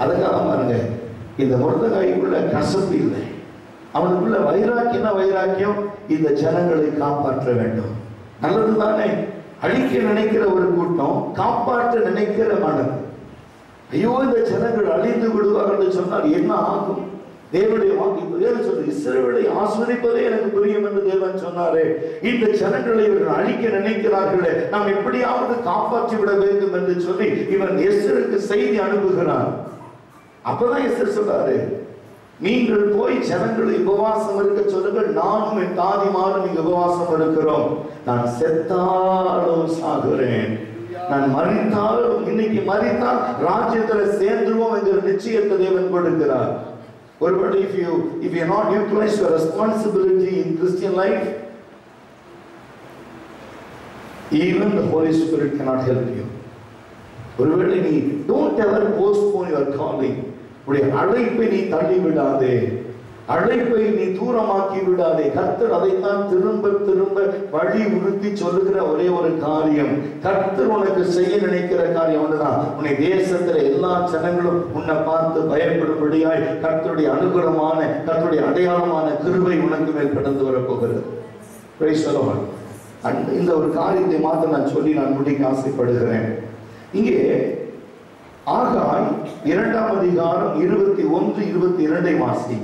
அதுக்காக பாருங்க, இந்த முருதகாய்க்குள்ள கசப்பு இல்லை, அவனுக்குள்ள வைராக்கியம். இந்த ஜனங்களை காப்பாற்ற வேண்டும். நல்லதுதானே? அழிக்க நினைக்கிற ஒரு கூட்டம், காப்பாற்ற நினைக்கிற மனம். ஐயோ இந்த ஜனங்கள் அழிந்து விடுவார்கள் என்று சொன்னால் என்ன ஆகும்? தேவனுடைய வாக்கு சொல்லி இஸ்ரவேலை ஆசீர்வதிப்பதே எனக்கு புரியும் என்று தேவன் சொன்னாரே. இந்த ஜனங்களை இவர்கள் அழிக்க நினைக்கிறார்களே, நாம் எப்படியாவது காப்பாற்றி விட வேண்டும் என்று சொல்லி இவன் எஸ்தருக்கு செய்தி அனுப்புகிறான். அப்பதான் எஸ்தர் சொல்றாரு, நீங்கள் போய் ஜனங்களை உபவாசம் இருக்க சொல்லுங்கள், நானும் என் தாதிமாரும் இங்கு உபவாசம் இருக்கிறோம். நான் செத்தாலும் சாகுறேன், நான் மரித்தாலும், இன்னைக்கு மரித்தால் ராஜ்யத்தில் சேர்ந்துருவோம் என்கிற நிச்சயத்தை தேவன் கொடுக்கிறார். ஒருவேளை if you not utilize your responsibility in Christian life, even the Holy Spirit cannot help you. ஒருவேளை நீ don't ever postpone your calling, உடைய அழைப்பை நீ தள்ளி விடாதே. அழைப்பை நீ தூரமாக்கி விடாதே. கர்த்தர் அதைத்தான் திரும்ப திரும்ப வலியுறுத்தி சொல்லுகிற ஒரே ஒரு காரியம், கர்த்தர் உனக்கு செய்ய நினைக்கிற காரியம் ஒன்றுதான். உன்னை தேசத்துல எல்லா ஜனங்களும் உன்னை பார்த்து பயப்படும்படியாய் கர்த்தருடைய அனுகூலமான, கர்த்தருடைய அடையாளமான கிருபை உனக்கு மேல் கடந்து வரப்போகிறது. இந்த ஒரு காரியத்தை மாத்திர நான் சொல்லி நான் முடிக்க ஆசைப்படுகிறேன். இங்கே ஆகாய் 2ஆம் அதிகாரம் 21, 22 வாசி.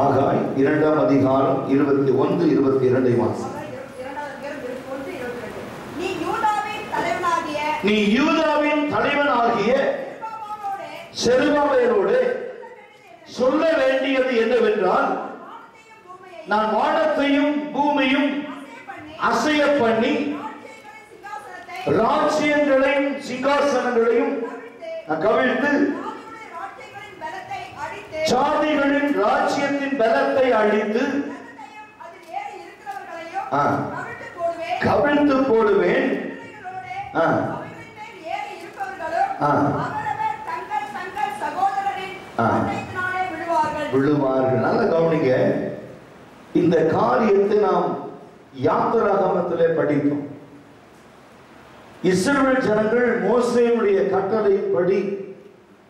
ஆகாய் 2ஆம் அதிகாரம் 21, 22 வாசி. நீ யூதாவின் தலைவனாகிய செருபாபேலோடு சொல்ல வேண்டியது என்னவென்றால், நான் வானத்தையும் பூமியும் அசைய பண்ணி ராஜ்யங்களையும் சிங்காசனங்களையும் கவிழ்த்து சாதிகளின் ராஜ்யத்தின் பலத்தை அழித்து கவிழ்த்து போடுவேன். விழுவார்கள். நல்ல கவனிங்க, இந்த காரியத்தை நாம் யாத்திராகமத்திலே படித்தோம். இஸ்ரவேல் ஜனங்கள் மோசேயுடைய கட்டளைப்படி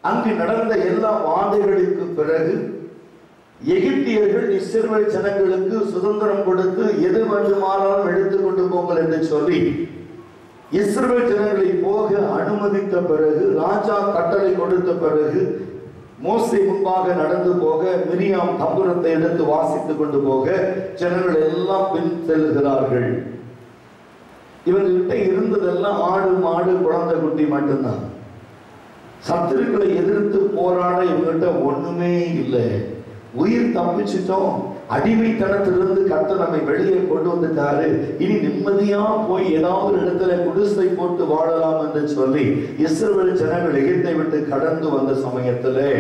அங்கு நடந்த எல்லா வாதைகளுக்கு பிறகு எகிப்தியர்கள் இஸ்ரவேல் ஜனங்களுக்கு சுதந்திரம் கொடுத்து எது வேண்டுமானாலும் எடுத்துக்கொண்டு போங்கள் என்று சொல்லி இஸ்ரவேல் ஜனங்களை போக அனுமதித்த பிறகு, ராஜா கட்டளை கொடுத்த பிறகு மோசே முன்பாக நடந்து போக, மிரியாம் தம்புரத்தை எடுத்து வாசித்துக் கொண்டு போக ஜனங்கள் எல்லாம் பின் செல்கிறார்கள். இவங்ககிட்ட இருந்ததெல்லாம் ஆடு மாடு குழந்தை குட்டி மட்டும்தான். சத்துருக்களை எதிர்த்து போராட இவங்கிட்ட ஒண்ணுமே இல்லை. உயிர் தப்பிச்சிட்டோம், அடிமைத்தனத்திலிருந்து கர்த்தர் நம்மை வெளியே கொண்டு வந்துட்டாரு, இனி நிம்மதியா போய் ஏதாவது ஒரு இடத்துல குடிசை போட்டு வாழலாம் என்று சொல்லி இஸ்ரவேல் ஜனங்கள் எகிப்தை விட்டு கடந்து வந்த சமயத்திலே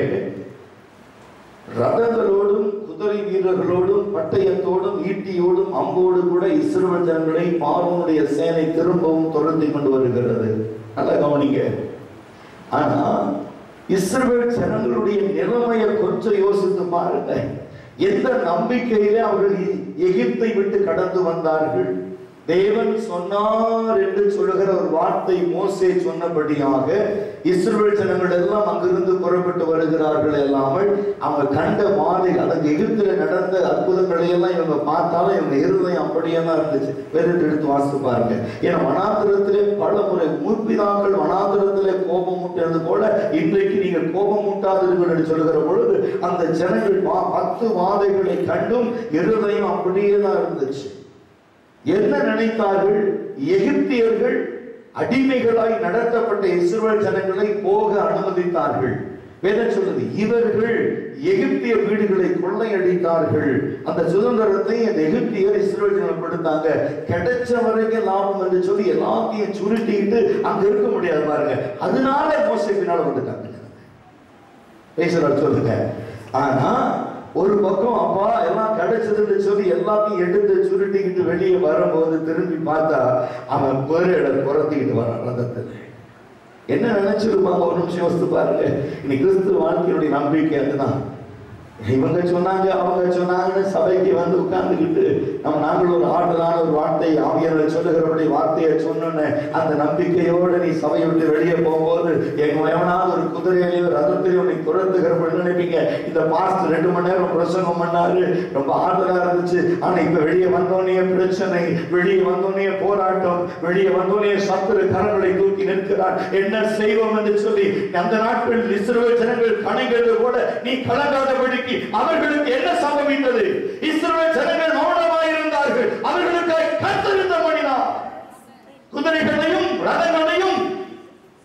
ரதங்களோடும் குதிரை வீரர்களோடும் பட்டயத்தோடும் ஈட்டியோடும் அம்போடு கூட இஸ்ரவேல் ஜனங்களை பார்வோனுடைய சேனை திரும்பவும் துரத்தி கொண்டு வருகிறது. நல்லா கவனிங்க. ஆனா இஸ்ரவேல் ஜனங்களுடைய நிலைமையை கொஞ்சம் யோசித்து பாருங்க. எந்த நம்பிக்கையிலே அவர்கள் எகிப்தை விட்டு கடந்து வந்தார்கள்? தேவன் சொன்னார் என்று சொல்லுகிற ஒரு வார்த்தை மோசே சொன்னபடியாக இஸ்ரவேல் ஜனங்கள் எல்லாம் அங்கிருந்து புறப்பட்டு வருகிறார்கள். இல்லாமல் அவங்க கண்ட வாதை, அதற்கு எகிப்தில் நடந்த அற்புதங்களை எல்லாம் இவங்க பார்த்தாலும் இவங்க இருதயம் அப்படியே தான் இருந்துச்சு. வேறு எடுத்து வாசித்து பாருங்க. ஏன்னா வனாந்திரத்திலே பல முறை முற்பிதாக்கள் வனாந்திரத்திலே கோபம் மூட்டது போல இன்றைக்கு நீங்கள் கோபம் மூட்டாதீர்கள் என்று சொல்லுகிற பொழுது அந்த ஜனங்கள் 10 வாதைகளை கண்டும் இருதயம் அப்படியே தான் இருந்துச்சு. என்ன நினைத்தார்கள்? எகிப்தியர்கள் அடிமைகளாய் நடத்தப்பட்ட இஸ்ரவேல் ஜனங்களை போக அனுமதித்தார்கள். வேதம் சொல்லுது, இவர்கள் எகிப்திய வீடுகளை கொள்ளையடித்தார்கள். அந்த சுதந்திரத்தை அந்த எகிப்தியர் இஸ்ரவேல் ஜனங்கள் கொடுத்தாங்க. கிடைச்ச வரைக்கும் லாபம் என்று சொல்லி எல்லாத்தையும் சுருட்டிட்டு அங்க இருக்க முடியாது பாருங்க. அதனால மோசே பின்னால வந்துட்டாங்க. சொல்லுங்க. ஆனா ஒரு பக்கம் அப்பா எல்லாம் கிடைச்சதுன்னு சொல்லி எல்லாத்தையும் எடுத்து சுருட்டிக்கிட்டு வெளியே வரும்போது திரும்பி பார்த்தா அவன் பேரை புறத்திக்கிட்டு வரான் ரதத்தில். என்ன நினைச்சிருப்பாங்க? ஒரு நிமிஷம் யோசித்து பாருங்க. இன்னைக்கு கிறிஸ்துவ வாழ்க்கையுடைய நம்பிக்கை அதுதான். இவங்க சொன்னாங்க அவங்க சொன்னாங்கன்னு சபைக்கு வந்து உட்கார்ந்துக்கிட்டு நாங்கள் ஒரு ஆறுதலான ஒரு வார்த்தையை ஆவியானவர் சொல்லுகிறபடி வார்த்தையை சொன்னோன்னு அந்த நம்பிக்கையோடு நீ சபையை விட்டு வெளியே போகும்போது எவனாவது ஒரு குதிரையிலையோ ரதத்திலையோ நீ துரத்துகிறபடி நினைப்பீங்க, இந்த பாஸ்ட் 2 மணி நேரம் பிரசங்கம் பண்ணாரு, ரொம்ப ஆறுதலா இருந்துச்சு. ஆனா இப்ப வெளியே வந்தோடனே பிரச்சனை, வெளியே வந்தோடனே போராட்டம், வெளியே வந்தோடனே சத்துரு கரங்களை தூக்கி நிற்கிறார், என்ன செய்வோம் என்று சொல்லி அந்த நாட்களில் இஸ்ரவேல் ஜனங்கள் கணைகிறது போல நீ கலங்காதபடிக்கு அவர்களுக்கு என்ன சம்பவித்தது? இஸ்ரவேல் ஜனங்கள் மௌனமாய் இருந்தார்கள். அவர்களுக்கு கர்த்தர் யுத்தம் பண்ணினார். குதிரைகளையும் ரதங்களையும்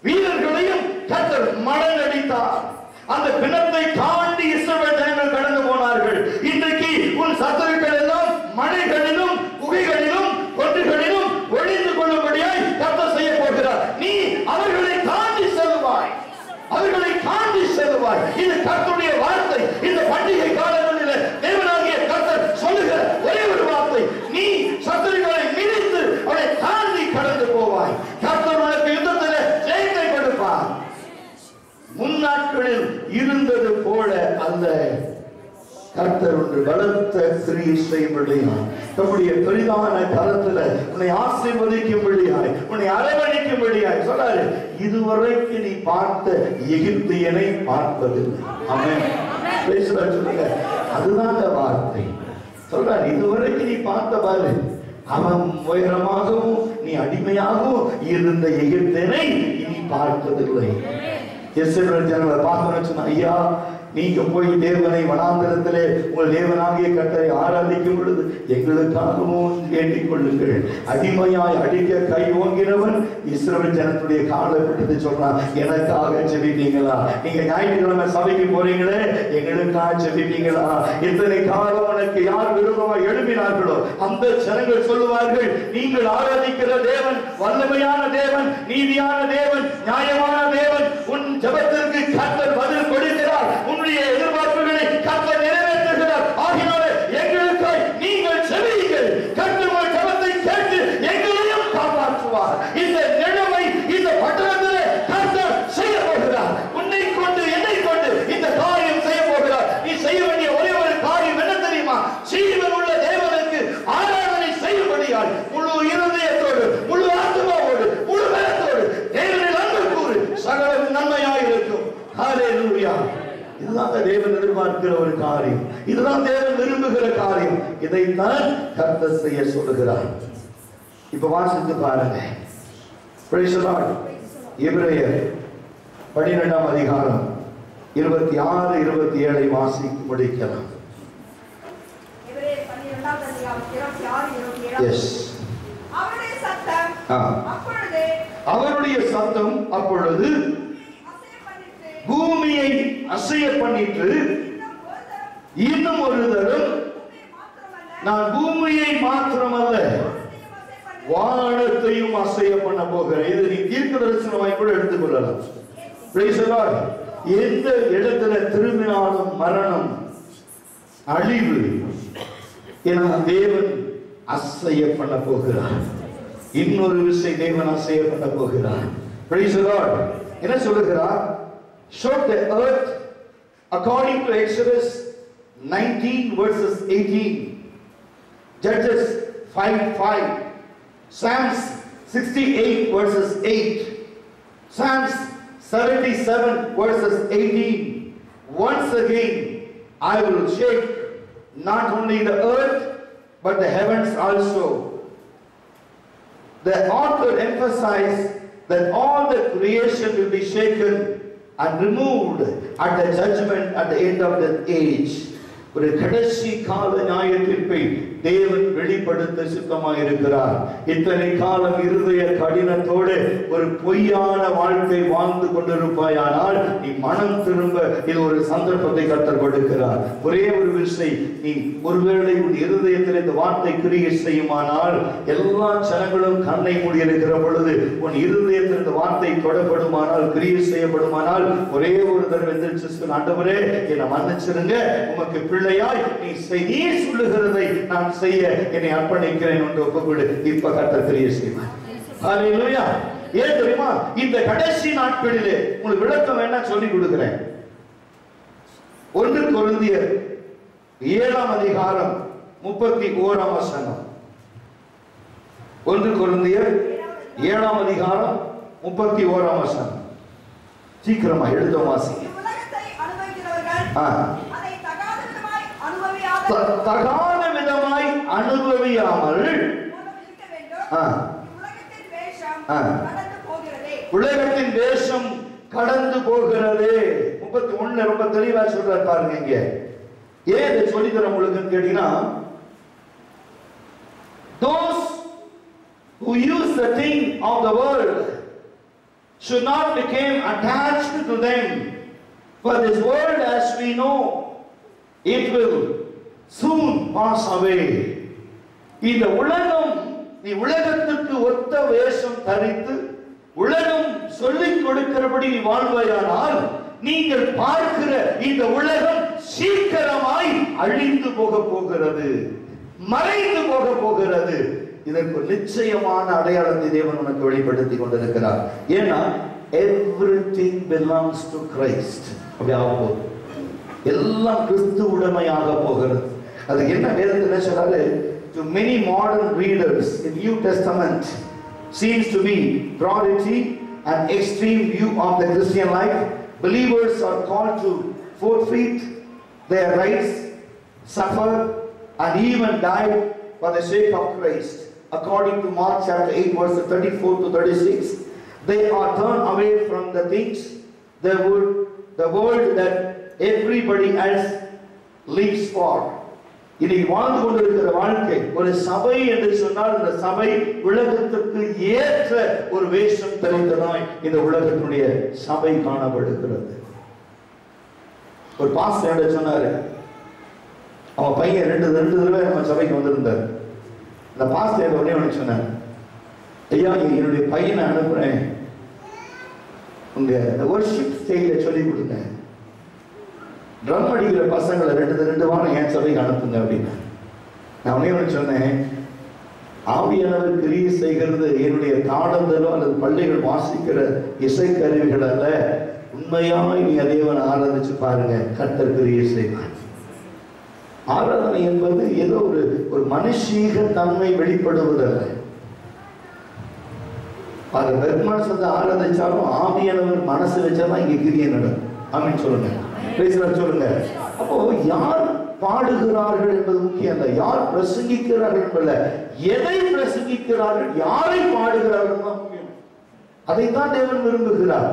வீரர்களையும் கர்த்தர் மடங்கடித்தார். அந்த பிணத்தை தாண்டி இஸ்ரவேல் ஜனங்கள் கடந்து போனார்கள். இன்றைக்கு உன் சத்துருக்கள் எல்லாம் மலைகளிலும் குகைகளிலும் கொன்றுகளிலும் ஒளிந்து கொள்ளும்படியாய் கர்த்தர் செய்ய போகிறார். நீ அவர்களை தாண்டி செல்வாய், அவர்களை தாண்டி செல்வாய். இது கர்த்தருடைய வார்த்தை. இந்த பண்டிகை காலங்களில் தேவனாகிய கர்த்தர் சொல்லுகிற ஒரே ஒரு வார்த்தை, நீ சத்துருக்களை மிதித்து அவனை தாண்டி கடந்து போவாய். கர்த்தர் உனக்கு யுத்தத்தில் ஜெயத்தை கொடுப்பார். அல்ல. கர்த்தர் ஒன்று பலத்த கிரியை செய்யும்படியாய், தம்முடைய பெரிதான கரத்துல உன்னை ஆசீர்வதிக்கும்படியாய், உன்னை அரவணைக்கும்படியாய் சொல்றாரு. இதுவரைக்கு நீ பார்த்த எகிப்தியனை பார்ப்பதில்லை. ஆமென். சொல்லுங்க, அதுதான் வார்த்தை. சொல்றாரு, இதுவரைக்கு நீ பார்த்த பாரு, அவன் உயரமாகவும் நீ அடிமையாகவும் இருந்த எகிப்தியனை நீ பார்த்ததில்லை. இஸ்ரவேல் ஜனங்களை பார்க்கணும்னு சொன்னா, ஐயா நீங்க போய் தேவனை வனாந்தரத்திலே உங்கள் தேவனாகிய கர்த்தரை ஆராதிக்கும் பொழுது எங்களுக்காகவும் வேண்டிக் கொள்ளுங்கள். அடிமையாய் அடிக்க கை ஓங்கினவன் இஸ்ரவேல் ஜனத்துடைய காலை விட்டு சொல்றான், எனக்காக ஜெபிப்பீங்களா? நீங்க ஞாயிற்றுக்கிழமை சபைக்கு போறீங்களே, எங்களுக்காக ஜெபிப்பீங்களா? இத்தனை காலம் உனக்கு யார் விருப்பமாக எழுப்பினார்களோ அந்த ஜனங்கள் சொல்லுவார்கள், நீங்கள் ஆராதிக்கிற தேவன் வல்லமையான தேவன், நீதியான தேவன், நியாயமான தேவன். உன் ஜெபத்திற்கு கர்த்தர் பதில் கொடுக்கிறார். உன்னுடைய எதிர்பார்ப்புகளை கர்த்தர் நிறைவேற்றுகிறார். ஆகினாலே எங்களுக்காய் நீங்கள் ஜெபியுங்கள். கர்த்தர் உங்கள் ஜெபத்தை கேட்டு எங்களையும் காப்பாற்றுவார். இந்த நிலைமை இந்த பட்டணத்திலே கர்த்தர் செய்ய போகிறார். உன்னை கொண்டு என்னை கொண்டு இந்த காரியம் செய்ய போகிறார். நீ செய்ய வேண்டிய ஒரே ஒரு காரியம் என்ன தெரியுமா? ஜீவன் உள்ள தேவனுக்கு ஆராதனை செய்யும்படியால் முழு இருதயத்தோடு, முழு ஆத்துமாவோடு, முழு பலத்தோடு தேவனில் அன்பு கூறு, சகல நன்மையாய் இருக்கும். ஹல்லேலூயா. இதுதான் தேவன் எதிர்பார்க்கிற ஒரு காரியம். இதுதான் தேவன் விரும்புகிற காரியம். இதைத்தான் கர்த்தர் செய்ய சொல்லுகிறார். இப்ப வாசித்து பாருங்க. Praise the Lord. எபிரேயர் 12ஆம் அதிகாரம் 26, 27 வாசித்து முடிக்கலாம். எபிரேயர் 12ஆம் அதிகாரம் 26, 27. எஸ். அவருடைய சத்தம் அப்பொழுது பூமியை அசைய பண்ணிட்டு, இன்னும் ஒரு தரம் நான் பூமியை மாத்திரமல்ல வானத்தையும் அசைய பண்ண போகிறேன். இது நீ தீர்க்க தரிசனமாய் கூட எடுத்துக்கொள்ளலாம். Praise the Lord. எந்த இடத்துல திரும்பினாலும் மரணம், அழிவு, என தேவன் அசைய பண்ண போகிறார். இன்னொரு விஷயம் தேவன் அசைய பண்ண போகிறார். Praise the Lord. என்ன சொல்லுகிறார்? Shook the earth according to Exodus 19 verses 18, Judges 5:5, Psalms 68 verses 8, Psalms 77 verses 18. Once again I will shake not only the earth but the heavens also. The author emphasized that all the creation will be shaken and removed at the judgment at the end of the age. ஒரு கடைசி கால நியாய தீர்ப்பை தேவன் வெளிப்படுத்த சித்தமாக இருக்கிறார். இத்தனை காலம் இருதய கடினத்தோடு ஒரு பொய்யான வாழ்க்கை வாழ்ந்து கொண்டிருப்பாயானால் நீ மனம் திரும்ப இது ஒரு சந்தர்ப்பத்தை கர்த்தர் கொடுக்கிறார். ஒரே ஒரு விஷயம், நீ ஒருவேளை உன் இருதயத்தில் இந்த வார்த்தை கிரியை செய்யுமானால், எல்லா ஜனங்களும் கண்ணை மூடி இருக்கிற பொழுது உன் இருதயத்தில் இந்த வார்த்தை தொடப்படுமானால், கிரியை செய்யப்படுமானால், ஒரே ஒரு தடவை எந்திரிச்சு, ஆண்டவரே என்னை மன்னிச்சிருங்க, உமக்கு பிள்ளையாய் நீ சொல்லுகிறதை நான் செய்ய என்னை அர்ப்பணிக்கிறேன் என்று ஒப்புக்கொடு. இப்ப கர்த்தர் கிரியை செய்வார். ஹல்லேலூயா. ஏன் தெரியுமா? இந்த கடைசி நாட்களிலே உங்களுக்கு விளக்கம் என்ன சொல்லி கொடுக்கிறேன். 1 கொரிந்தியர் 7ஆம் அதிகாரம் 31ஆம் வசனம். 1 கொரிந்தியர் 7ஆம் அதிகாரம் 31ஆம் வசனம். சீக்கிரமா எழுத வாசிங்க. தகாத விதமாய் அனுபவியாமல் உலகத்தின் வேஷம் கடந்து போகிறது. 31 ரொம்ப தெளிவா சொல்றாரு பாருங்க. இங்க ஏன் இதை சொல்லி தர உங்களுக்கு கேட்டீங்கன்னா, those who use the thing of the world should not become attached to them, for this world as we know it will soon pass away. இந்த உலகம், நீ உலகத்துக்கு ஒத்த வேஷம் தரித்து உலகம் சொல்லிக் கொடுக்கிறபடி நீ வாழ்வாயானால், நீங்கள் பார்க்கிற இந்த உலகம் சீக்கிரமாய் அழிந்து போக போகிறது, மறைந்து போக போகிறது. இதற்கு நிச்சயமான அடையாளத்தை தேவன் உனக்கு வெளிப்படுத்தி கொண்டிருக்கிறார். ஏன்னா everything belongs to Christ. அப்படி ஆகும். எல்லாம் கிறிஸ்துவுடைமையாக போகிறது. அது என்ன வேதத்தில் சொல்றாரு? To many modern readers in New Testament seems to be priority and extreme view of the Christian life. Believers are called to forfeit their rights, suffer and even die for the sake of Christ. According to Mark chapter 8 verse 34 to 36, they are turned away from the things, the world that everybody else lives for. இன்னைக்கு வாழ்ந்து கொண்டிருக்கிற வாழ்க்கை ஒரு சபை என்று சொன்னால் இந்த சபை உலகத்திற்கு ஏற்ற ஒரு வேஷம் தெரிந்ததாய் இந்த உலகத்தினுடைய சபை காணப்படுகிறது. ஒரு பாஸ்டர் சொன்னாரு, அவன் பையன் ரெண்டு தடவை நம்ம சபைக்கு வந்திருந்தார். இந்த பாஸ்டர் உடனே ஒன்று சொன்னார், ஐயா என்னுடைய பையனை அனுப்புறேன், உங்க வொர்ஷிப் ஸ்டைல சொல்லி கொடுங்க, ட்ரம் அடிக்கிற பசங்களை ரெண்டு வாரம் என் சபைக்கு அனுப்புங்க அப்படின்னு. நான் உடனே ஒன்று சொன்னேன், ஆவியானவர் கிரியை செய்கிறது என்னுடைய தாளந்தலோ அல்லது பள்ளிகள் வாசிக்கிற இசைக்கருவிகள் அல்ல, உண்மையாய் நீ தேவனை ஆராதிச்சு பாருங்க, கர்த்தர் கிரியை செய்வார். ஆராதனை என்பது ஏதோ ஒரு மனுஷீக தன்மை வெளிப்படுவதல்ல. அது பெருமனசத்தை ஆராதிச்சாலும் ஆவியானவர் மனசு வச்சாதான் இங்க கிரியை நடக்கும். ஆமென் சொல்லுங்க, சொல்லுங்க. அப்போ யார் பாடுகிறார்கள் என்பது முக்கியம் அல்ல, யார் பிரசங்கிக்கிறார்கள் என்பது, எதை பிரசங்கிக்கிறார்கள், யாரை பாடுகிறார்கள் தான் முக்கியம். அதைத்தான் தேவன் விரும்புகிறார்.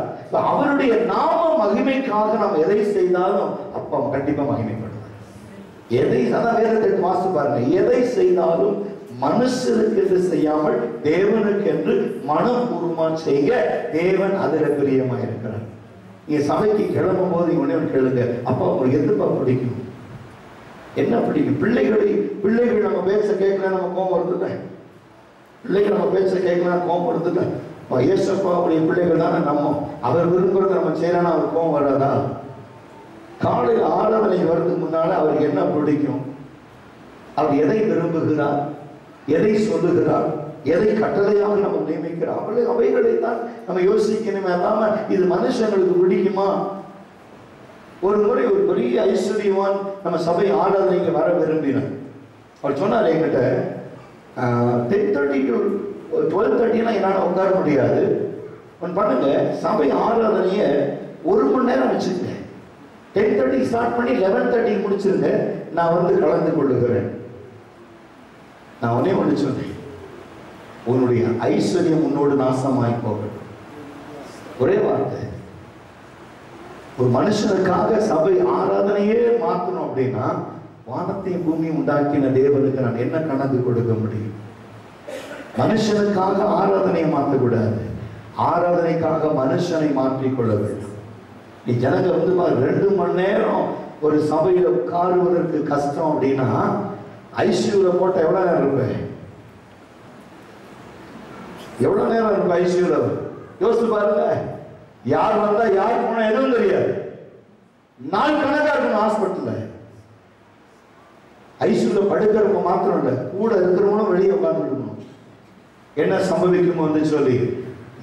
அவருடைய நாம மகிமைக்காக நாம் எதை செய்தாலும் அப்பா கண்டிப்பா மகிமைப்படுவார். எதை அதான் வேதத்தை வாசித்து பாருங்க, எதை செய்தாலும் மனுஷருக்கு என்று செய்யாமல் தேவனுக்கு என்று மனப்பூர்வமா செய்ய தேவன் அதில் பிரியமா இருக்கிறார். நீங்க சபைக்கு கிளம்பும் போது உடனே கேளுங்க, அப்பா உங்களுக்கு எதுப்பா பிடிக்கும், என்ன பிடிக்கும்? பிள்ளைகள் நம்ம பேச்ச கேட்கல நம்ம கோபம் வருதுல்ல, பிள்ளைகள் நம்ம பேச்ச கேட்கலாம் கோபம் வருதுல்ல. ஏசப்பா அவருடைய பிள்ளைகள் தானே நம்ம, அவர் விரும்புறத நம்ம செய்யலாம், அவர் கோபம் வராதா? காலையில் ஆராதனை வரதுக்கு முன்னால அவருக்கு என்ன பிடிக்கும், அவர் எதை விரும்புகிறார், எதை சொல்லுகிறார், எதை கட்டளையாக நம்ம நியமிக்கிறோம், அவைகளை தான் நம்ம யோசிக்கணுமே. இல்லாம இது மனுஷங்களுக்கு பிடிக்குமா? ஒரு முறை ஒரு பெரிய ஐஸ்வர்யவான் நம்ம சபை ஆராதனைக்கு வர விரும்பினார். அவர் சொன்னார் என்கிட்ட, 10:30 to 12:30 என்னால் உட்கார முடியாது, ஒன்று பண்ணுங்க, சபை ஆராதனைய 1 மணி நேரம் வச்சுருங்க, 10:30 ஸ்டார்ட் பண்ணி 11:30 முடிச்சிருங்க, நான் வந்து கலந்து கொள்ளுகிறேன். நான் உடனே ஒன்று சொன்னேன், உன்னுடைய ஐஸ்வர்யம் உன்னோடு நாசமாய் போகட்டும். ஒரே வார்த்தை. ஒரு மனுஷனுக்காக சபை ஆராதனையே மாற்றணும் அப்படின்னா வானத்தையும் பூமியும் உண்டாக்கின தேவனுக்கு நான் என்ன கணக்கு கொடுக்க முடியும்? மனுஷனுக்காக ஆராதனையை மாற்றக்கூடாது, ஆராதனைக்காக மனுஷனை மாற்றிக்கொள்ள வேண்டும். நீ ஜனங்க வந்து 2 மணி நேரம் ஒரு சபையில உட்காருவதற்கு கஷ்டம் அப்படின்னா ஐசியூல போட்ட எவ்வளவு நேரம் இருப்பேன்? எவ்வளவு நேரம் இருக்கும் ஐசியூல? யோசிச்சு பாருங்க. யார் வந்தா யார் போனா எதுவும் தெரியாது, நாள் கணக்கா இருக்கணும் ஹாஸ்பிட்டல்ல. ஐசியூல படுக்கிறவங்க மாத்திரம் இல்ல, கூட இருக்கிறவங்களும் வெளியே உட்கார்ந்து இருக்கணும். என்ன சம்பவிக்குமோ வந்து சொல்லி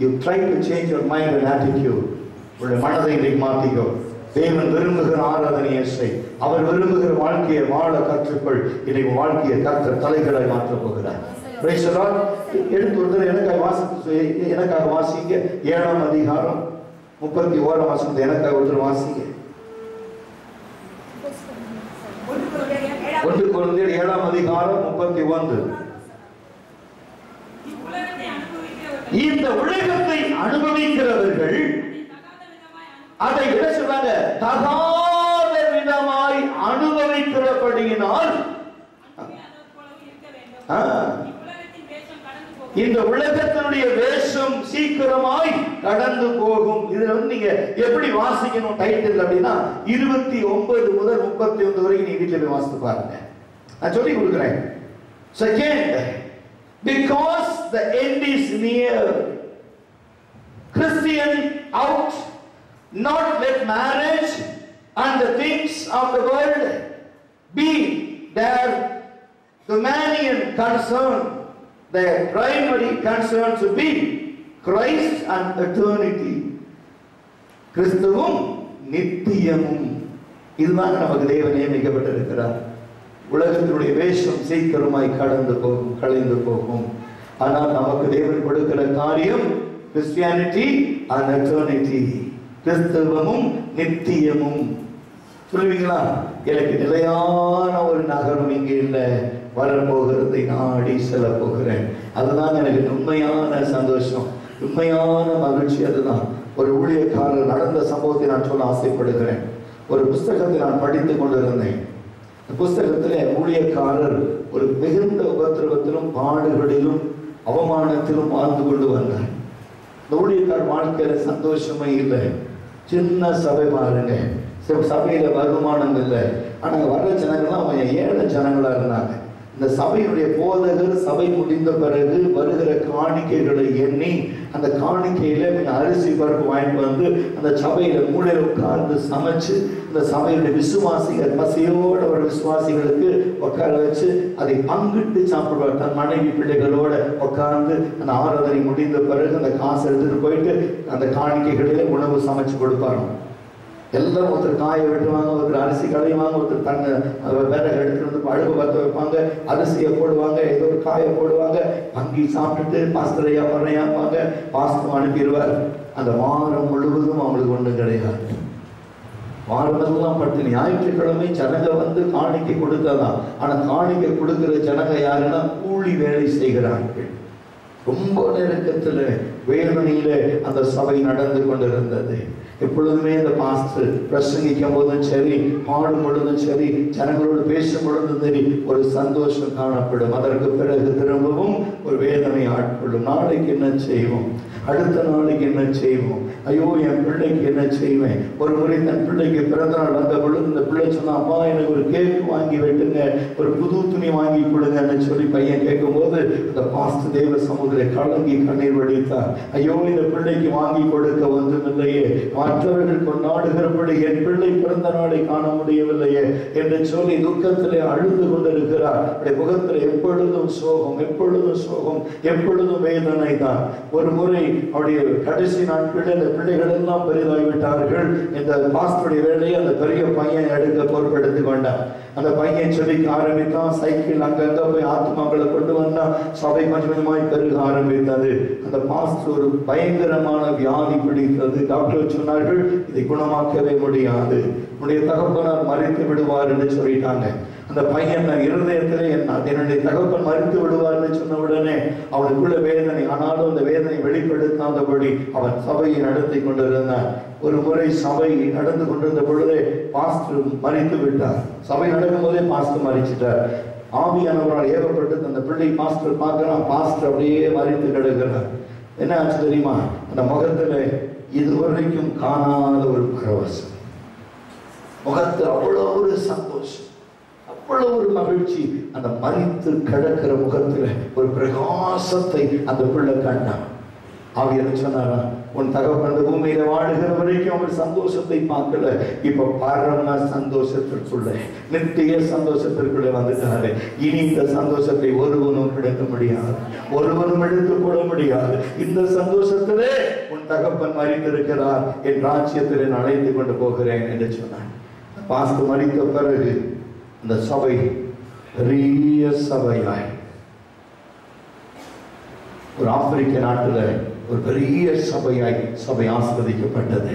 you try to change your mind and attitude. உங்களுடைய மனதை இன்றைக்கு மாற்றிக்கோ. தேவன் விரும்புகிற ஆராதனையை செய், அவர் விரும்புகிற வாழ்க்கையை வாழ கற்றுக்கொள். இன்னைக்கு வாழ்க்கையை கர்த்தர் தலைகளை மாற்றப் போகிறார். எடுத்து ஒருத்தர் எனக்காக வாசிங்க. 7ஆம் அதிகாரம் 31ஆம் வசனத்தை எனக்காக ஒருத்தர் வாசிங்க. 1 கொரிந்தியர் 7ஆம் அதிகாரம் 31. இந்த உலகத்தை அனுபவிக்கிறவர்கள் அதை என்ன சொல்றாங்க? தகாத விதமாய் அனுபவிக்கிறபடியினால் இந்த உலகத்தினுடைய வேஷம் சீக்கிரமாய் கடந்து போகும். இதுல வந்து நீங்க எப்படி வாசிக்கணும் டைட்டில் அப்படின்னா 29 முதல் 31 வரைக்கும் நீங்க வீட்டுல போய் வாசித்து பாருங்க. நான் சொல்லி கொடுக்கிறேன். Second, because the end is near, Christian out, not let marriage and the things of the world be their dominion concern. Their primary concern should be Christ and eternity. கிறிஸ்துவும் நித்தியமும். இதுதாங்க நமக்கு தேவன் நியமிக்கப்பட்டிருக்கிறார். உலகத்தினுடைய வேஷம் சீக்கிரமாய் கலைந்து போகும். ஆனால் நமக்கு தேவன் கொடுக்கிற காரியம் கிறிஸ்டியானிட்டி அண்ட் எட்டர்னிட்டி, கிறிஸ்தவமும் நித்தியமும். சொல்லுவீங்களா? எனக்கு நிலையான ஒரு நகரம் இங்கே இல்லை, வரப்போகிறதை நாடி செல்ல போகிறேன். அதுதான் எனக்கு உண்மையான சந்தோஷம், உண்மையான மகிழ்ச்சி. அதுதான் ஒரு ஊழியக்காரர் நடந்த சம்பவத்தை நான் சொல்ல ஆசைப்படுகிறேன். ஒரு புஸ்தகத்தை நான் படித்துக் கொண்டிருந்தேன். புஸ்தகத்திலே ஊழியக்காரர் ஒரு மிகுந்த உபத்திரவத்திலும் பாடுகளிலும் அவமானத்திலும் வாழ்ந்து கொண்டு வந்தார். இந்த ஊழியக்காரர் வாழ்க்கையில சந்தோஷமே இல்லை. சின்ன சபை பாருங்க, சபையில வருமானம் இல்லை. ஆனா வர்ற ஜனங்கள்லாம் அவங்க ஏழை ஜனங்களா இருந்தாங்க. இந்த சபையுடைய போதகர் சபை முடிந்த பிறகு வருகிற காணிக்கைகளை எண்ணி அந்த காணிக்கையில கொஞ்சம் அரிசி பருப்பு வாங்கிட்டு வந்து அந்த சபையில மூளையில உட்கார்ந்து சமைச்சு இந்த சபையுடைய விசுவாசிகள் பசியோட ஒரு விசுவாசிகளுக்கு உட்கார வச்சு அதை பங்கிட்டு சாப்பிடுவார். தன் மனைவி பிள்ளைகளோட உட்கார்ந்து அந்த ஆராதனை முடிந்த பிறகு அந்த காசை எடுத்துட்டு போயிட்டு அந்த காணிக்கைகளிலே உணவு சமைச்சு கொடுப்பாரு. எல்லாம் ஒருத்தர் காயை வெட்டுவாங்க, ஒருத்தர் அரிசி களைவாங்க, ஒருத்தர் தன்னை விறகு எடுத்துட்டு வந்து அழுகு பற்ற வைப்பாங்க, அரிசியை போடுவாங்க, ஏதோ ஒரு காயை போடுவாங்க, பங்கி சாப்பிட்டுட்டு பாஸ்டரையா வரையாப்பாங்க, பாஸ்டர் அனுப்பிடுவார். அந்த வாரம் முழுவதும் அவங்களுக்கு ஒன்றும் கிடையாது. வாரமெல்லாம் பட்டு ஞாயிற்றுக்கிழமை ஜனங்க வந்து காணிக்கை கொடுத்ததான். ஆனா காணிக்கை கொடுக்கிற ஜனங்க யாருன்னா கூலி வேலை செய்கிறார்கள். ரொம்ப நெருக்கத்துல வேதனையில அந்த சபை நடந்து கொண்டிருந்தது. எப்பொழுதுமே இந்த பாஸ்டர் பிரசங்கிக்கும் போதும் சரி, பாடும் பொழுதும் சரி, ஜனங்களோடு பேசும் பொழுதும் சரி, ஒரு சந்தோஷம் காணப்படும். அதற்கு பிறகு திரும்பவும் ஒரு வேதனை ஆட்கொள்ளும். நாளைக்கு என்ன செய்வோம், அடுத்த நாளைக்கு என்ன செய்வோம், ஐயோ என் பிள்ளைக்கு என்ன செய்வேன். ஒரு முறை தன் பிள்ளைக்கு பிறந்த நாள் வந்த பொழுது இந்த பிள்ளை சொன்னா, அப்பா எனக்கு ஒரு கேக் வாங்கி வெட்டுங்க, ஒரு புது துணி வாங்கி கொடுங்கன்னு சொல்லி பையன் கேட்கும் போது இந்த பாஸ்டர் தேவ சமுதிரை கலங்கி கண்ணீர் வடித்தார். ஐயோ இந்த பிள்ளைக்கு வாங்கி கொடுக்க ஒன்றுமில்லையே, மற்றவர்கள் கொண்டாடுகிறபடி என் பிள்ளை பிறந்த நாளை காண முடியவில்லையே என்று சொல்லி துக்கத்திலே அழுது கொண்டிருக்கிறார். முகத்தில் எப்பொழுதும் சோகம், எப்பொழுதும் சோகம், எப்பொழுதும் வேதனை தான். ஒரு முறை அவருடைய கடைசி நாட்களில் அந்த பிள்ளைகள் எல்லாம் பெரிதாகிவிட்டார்கள். இந்த பாஸ்டருடைய வேலையை அந்த பெரிய பையன் எடுக்க பொறுப்பெடுத்துக் கொண்டார். அந்த பையன் சொல்லிக்க ஆரம்பித்தான். சைக்கிள் அங்கங்க போய் ஆத்மாக்களை கொண்டு வந்தா சபை கொஞ்சம் கொஞ்சமாய் பெருக ஆரம்பித்தது. அந்த பாஸ்டர் ஒரு பயங்கரமான வியாதி பிடித்தது. டாக்டர் சொன்னார்கள், இதை குணமாக்கவே முடியாது, உன்னுடைய தகப்பனார் மறித்து விடுவார் என்று சொல்லிட்டாங்க. அந்த பையன் இருதயத்திலே என்னுடைய தகப்பன் மறித்து விடுவார்னு சொன்ன உடனே அவனுக்குள்ள வேதனை. ஆனாலும் அந்த வேதனை வெளிப்படுத்தாதபடி அவன் சபையை நடத்தி கொண்டிருந்தான். ஒரு முறை சபை நடந்து கொண்டிருந்த பொழுதே பாஸ்டர் மறித்து விட்டார். சபை நடக்கும் போதே பாஸ்டர் மறிச்சிட்டார். ஆவியானவரால் ஏவப்பட்டு அந்த பிள்ளை பாஸ்டர் பார்க்கிறான். பாஸ்டர் அப்படியே மறித்து கிடக்கிறார். என்ன ஆச்சு தெரியுமா? அந்த முகத்துல இதுவரைக்கும் காணாத ஒரு பரவசம், முகத்தில் அவ்வளோ ஒரு சந்தோஷம், அவ்வளவு ஒரு மகிழ்ச்சி. அந்த மறித்து கிடக்கிற முகத்துல ஒரு பிரகாசத்தை அந்த பிள்ளை கண்டான். ஆவியான சொன்னாரா, உன் தகப்பன் பூமியில வாழுகிற வரைக்கும் அவர் சந்தோஷத்தை பார்க்கல, இப்ப பரம சந்தோஷத்திற்குள்ள நித்திய சந்தோஷத்திற்குள்ள வந்துட்டாரு. இனி இந்த சந்தோஷத்தை ஒருவனும் எடுக்க முடியாது, ஒருவனும் எடுத்துக் கொள்ள முடியாது. இந்த சந்தோஷத்திலே உன் தகப்பன் மறித்திருக்கிறார், என் ராஜ்யத்திலே நான் அழைத்து கொண்டு போகிறேன் என்று சொன்னான். பாஸ்டர் மறித்த பிறகு இந்த சபை பெரிய சபையாய் ஒரு ஆப்பிரிக்க நாட்டுல ஒரு பெரிய சபை ஆஸ்வதிக்கப்பட்டது.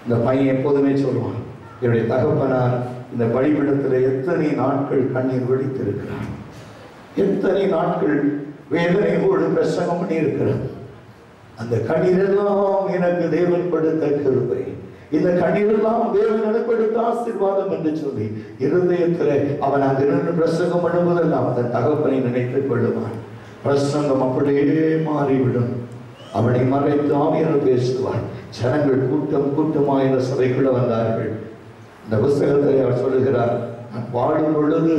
இந்த பையன் எப்போதுமே சொல்லுவான், என்னுடைய தகப்பனார் இந்த பலிபீடத்தில் எத்தனை நாட்கள் கண்ணீர் வடித்திருக்கிறார், எத்தனை நாட்கள் வேதனையோடு பிரசங்கம் பண்ணி இருக்கிறார். அந்த கண்ணீரெல்லாம் எனக்கு தேவன் படுத்த கிருபை, இந்த கண்ணீரெல்லாம் தேவன் எனப்படுத்த ஆசீர்வாதம் என்று சொல்லி இருதயத்தில் அவன் அங்கு நின்று பிரசங்கம் பண்ணுவதெல்லாம் அந்த தகப்பனை நினைத்துக் கொள்ளுவான். பிரசங்கம் அப்படியே மாறிவிடும். அவனை மறைத்து ஆவியானவர் பேசுவார். ஜனங்கள் கூட்டம் கூட்டமாக இந்த சபைக்குள்ள வந்தார்கள். இந்த புஸ்தகத்தை அவர் சொல்லுகிறார், நான் வாழும் பொழுது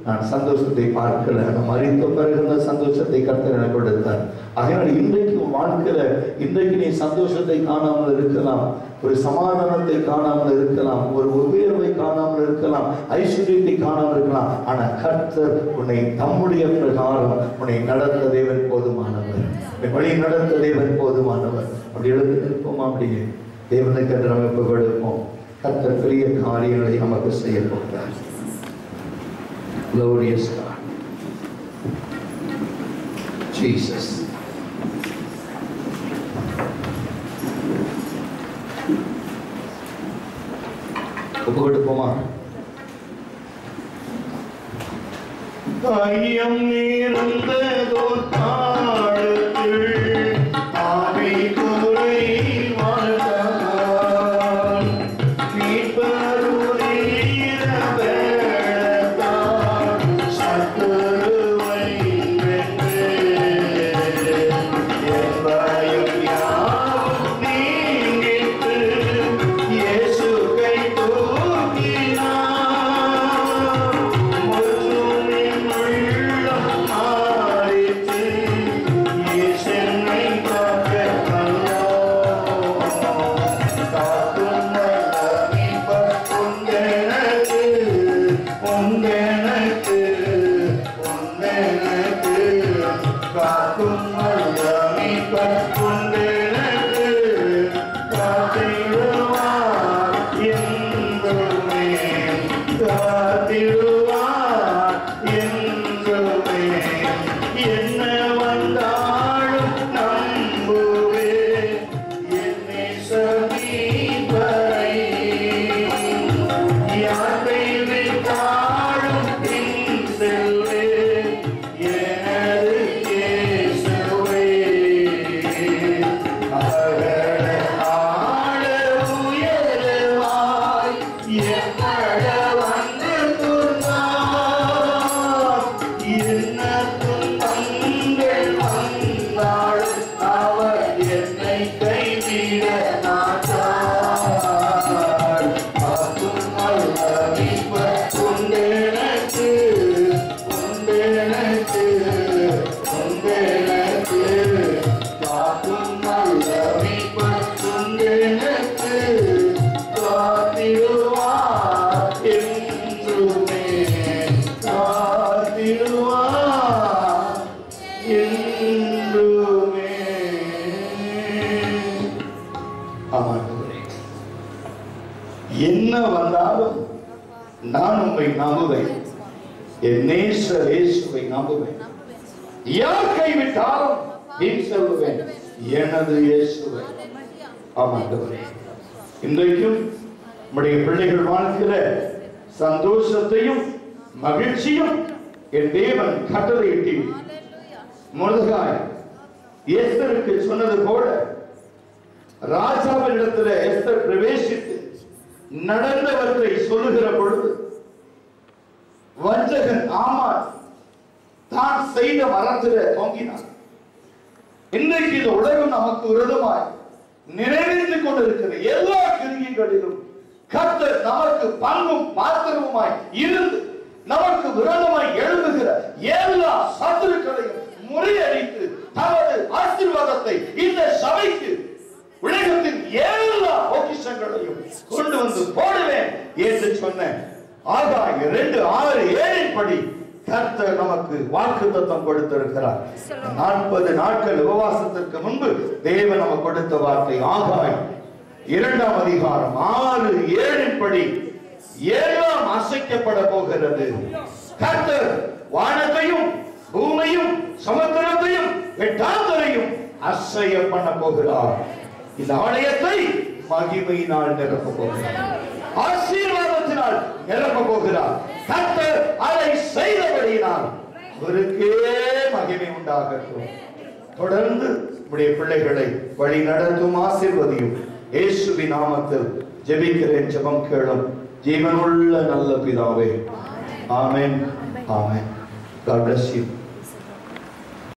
நான் சந்தோஷத்தை பார்க்கல, நான் மறித்த பிறகு அந்த சந்தோஷத்தை கர்த்தர் எனக்கு கொடுத்தார். அதனால் இன்றைக்கு வாழ்க்கையில இன்றைக்கு நீ சந்தோஷத்தை காணாமல் இருக்கலாம், ஒரு சமாதானத்தை காணாமல் இருக்கலாம், ஒரு உயர்வை காணாமல் இருக்கலாம், ஐஸ்வர்யத்தை காணாமல் இருக்கலாம். ஆனா கர்த்தர் உன்னை தம்முடைய பிரகாரம் உன்னை நடத்த தேவன் போதுமானவர், வழி நடத்த தேவன் போதுமானவர். அப்படி எழுந்து நிற்போமா? அப்படியே தேவனுக்கு என்று நம்ம கொடுப்போம். கர்த்தர் பெரிய காரியங்களை நமக்கு செய்ய போகிறார். Glorious God. Jesus. ஒப்புக்கொடுப்போமா? ஐயம் நீர்ந்ததோர் காலத்தில் ஆவி குறை வாழ்ந்தான் மீட்பருளீர வேளத்தான் சத்துருவை வென்று என் பயம் யாவும் நீங்கிற்று இயேசுவை தூக்கினார் முற்றும் என் உள்ளம் மாறிற்று இயேசுவை காக்க காக்கும் வல்ல மீட்பர் உண்டெனக்கு உண்டெனக்கு உண்டெனக்கு காக்கும் வல்ல மீட்பர் உண்டெனக்கு காத்திடுவார் என்றுமே காத்திடுவார் என்றுமே என்ன வந்தாலும் நம்புவே என்னை சமீபரை யார் கைவிட்டாலும் பின் செல்வே எனது இயேசுவே அகல ஆழ உயரவாய் எப்பட வந்து துர்ந்தார் என்ன துன்பங்கள் வந்தாலும் அவர் என்னை கைவிட மாட்டார் காக்கும் வல்ல மீட்பர் உண்டெனக்கு உண்டெனக்கு உண்டெனக்கு காக்கும் வல்ல மீட்பர் உண்டெனக்கு காத்திடுவார் என்றுமே காத்திடுவார் என்றுமே. ஆமாண்டவரே, என்ன வந்தாலும் நான் உம்மை நம்புவேன், என் நேசர் இயேசுவை நம்புவேன். யார் கைவிட்டாலும் பின் செல்லுவேன் எனது இயேசுவை. ஆமாண்டவரே, இன்றைக்கும் நம்முடைய பிள்ளைகள் வாழ்க்கிற சந்தோஷத்தையும் மகிழ்ச்சியும் என் தேவன் கட்டளையிட்டு மொர்தெகாய் எஸ்தருக்கு சொன்னது போல ராஜாவினிடத்தில் எஸ்தர் பிரவேசித்து நடந்தவற்றை சொல்லுகிற பொழுது வஞ்சகன் ஆமான் தான் செய்த மரத்தில தொங்கினான். இன்றைக்கு இந்த உலகம் நமக்கு விரோதமாய் நிறைவேற்றிக் கொண்டிருக்கிற எல்லா கிரியைகளிலும் கர்த்தர் நமக்கு பங்கும் பாத்திரமுமாய் இருந்து நமக்கு விரோதமாய் எழுதுகிற எல்லா சத்துருக்களையும் முறியடித்து தமது ஆசீர்வாதத்தை இந்த சபைக்கு உலகத்தின் எல்லா பொக்கிஷங்களையும் கொண்டு வந்து போடுவேன் என்று சொன்ன ஆகாய் 2:6-7 படி கர்த்தர் நமக்கு வாக்குத்தத்தம் கொடுத்திருக்கிறார். 40 நாட்கள் உபவாசத்திற்கு முன்பு தேவன் நமக்கு கொடுத்த வார்த்தை ஆகாய் 2ஆம் அதிகாரம் 6-7 படி எல்லாம் அசைக்கப்பட போகிறது. கர்த்தர் வானத்தையும் பூமியும் சமுத்திரத்தையும் வெட்டாந்தரையும் அசைய பண்ண போகிறார். இந்த ஆலயத்தை மகிமையினால் நிரப்ப போகிறார், ஆசீர்வாதத்தினால் நிரப்ப போகிறார். கர்த்தர் அதை செய்தபடியினால் அவருக்கே மகிமை உண்டாகட்டும். தொடர்ந்து நம்முடைய பிள்ளைகளை வழி நடத்தும் ஆசீர்வதியும் இயேசுவின் நாமத்தில் ஜெபிக்கிறேன். ஜெபம் கேளும் ஜீவனுள்ள நல்ல பிதாவே. ஆமென். ஆமென். God bless you.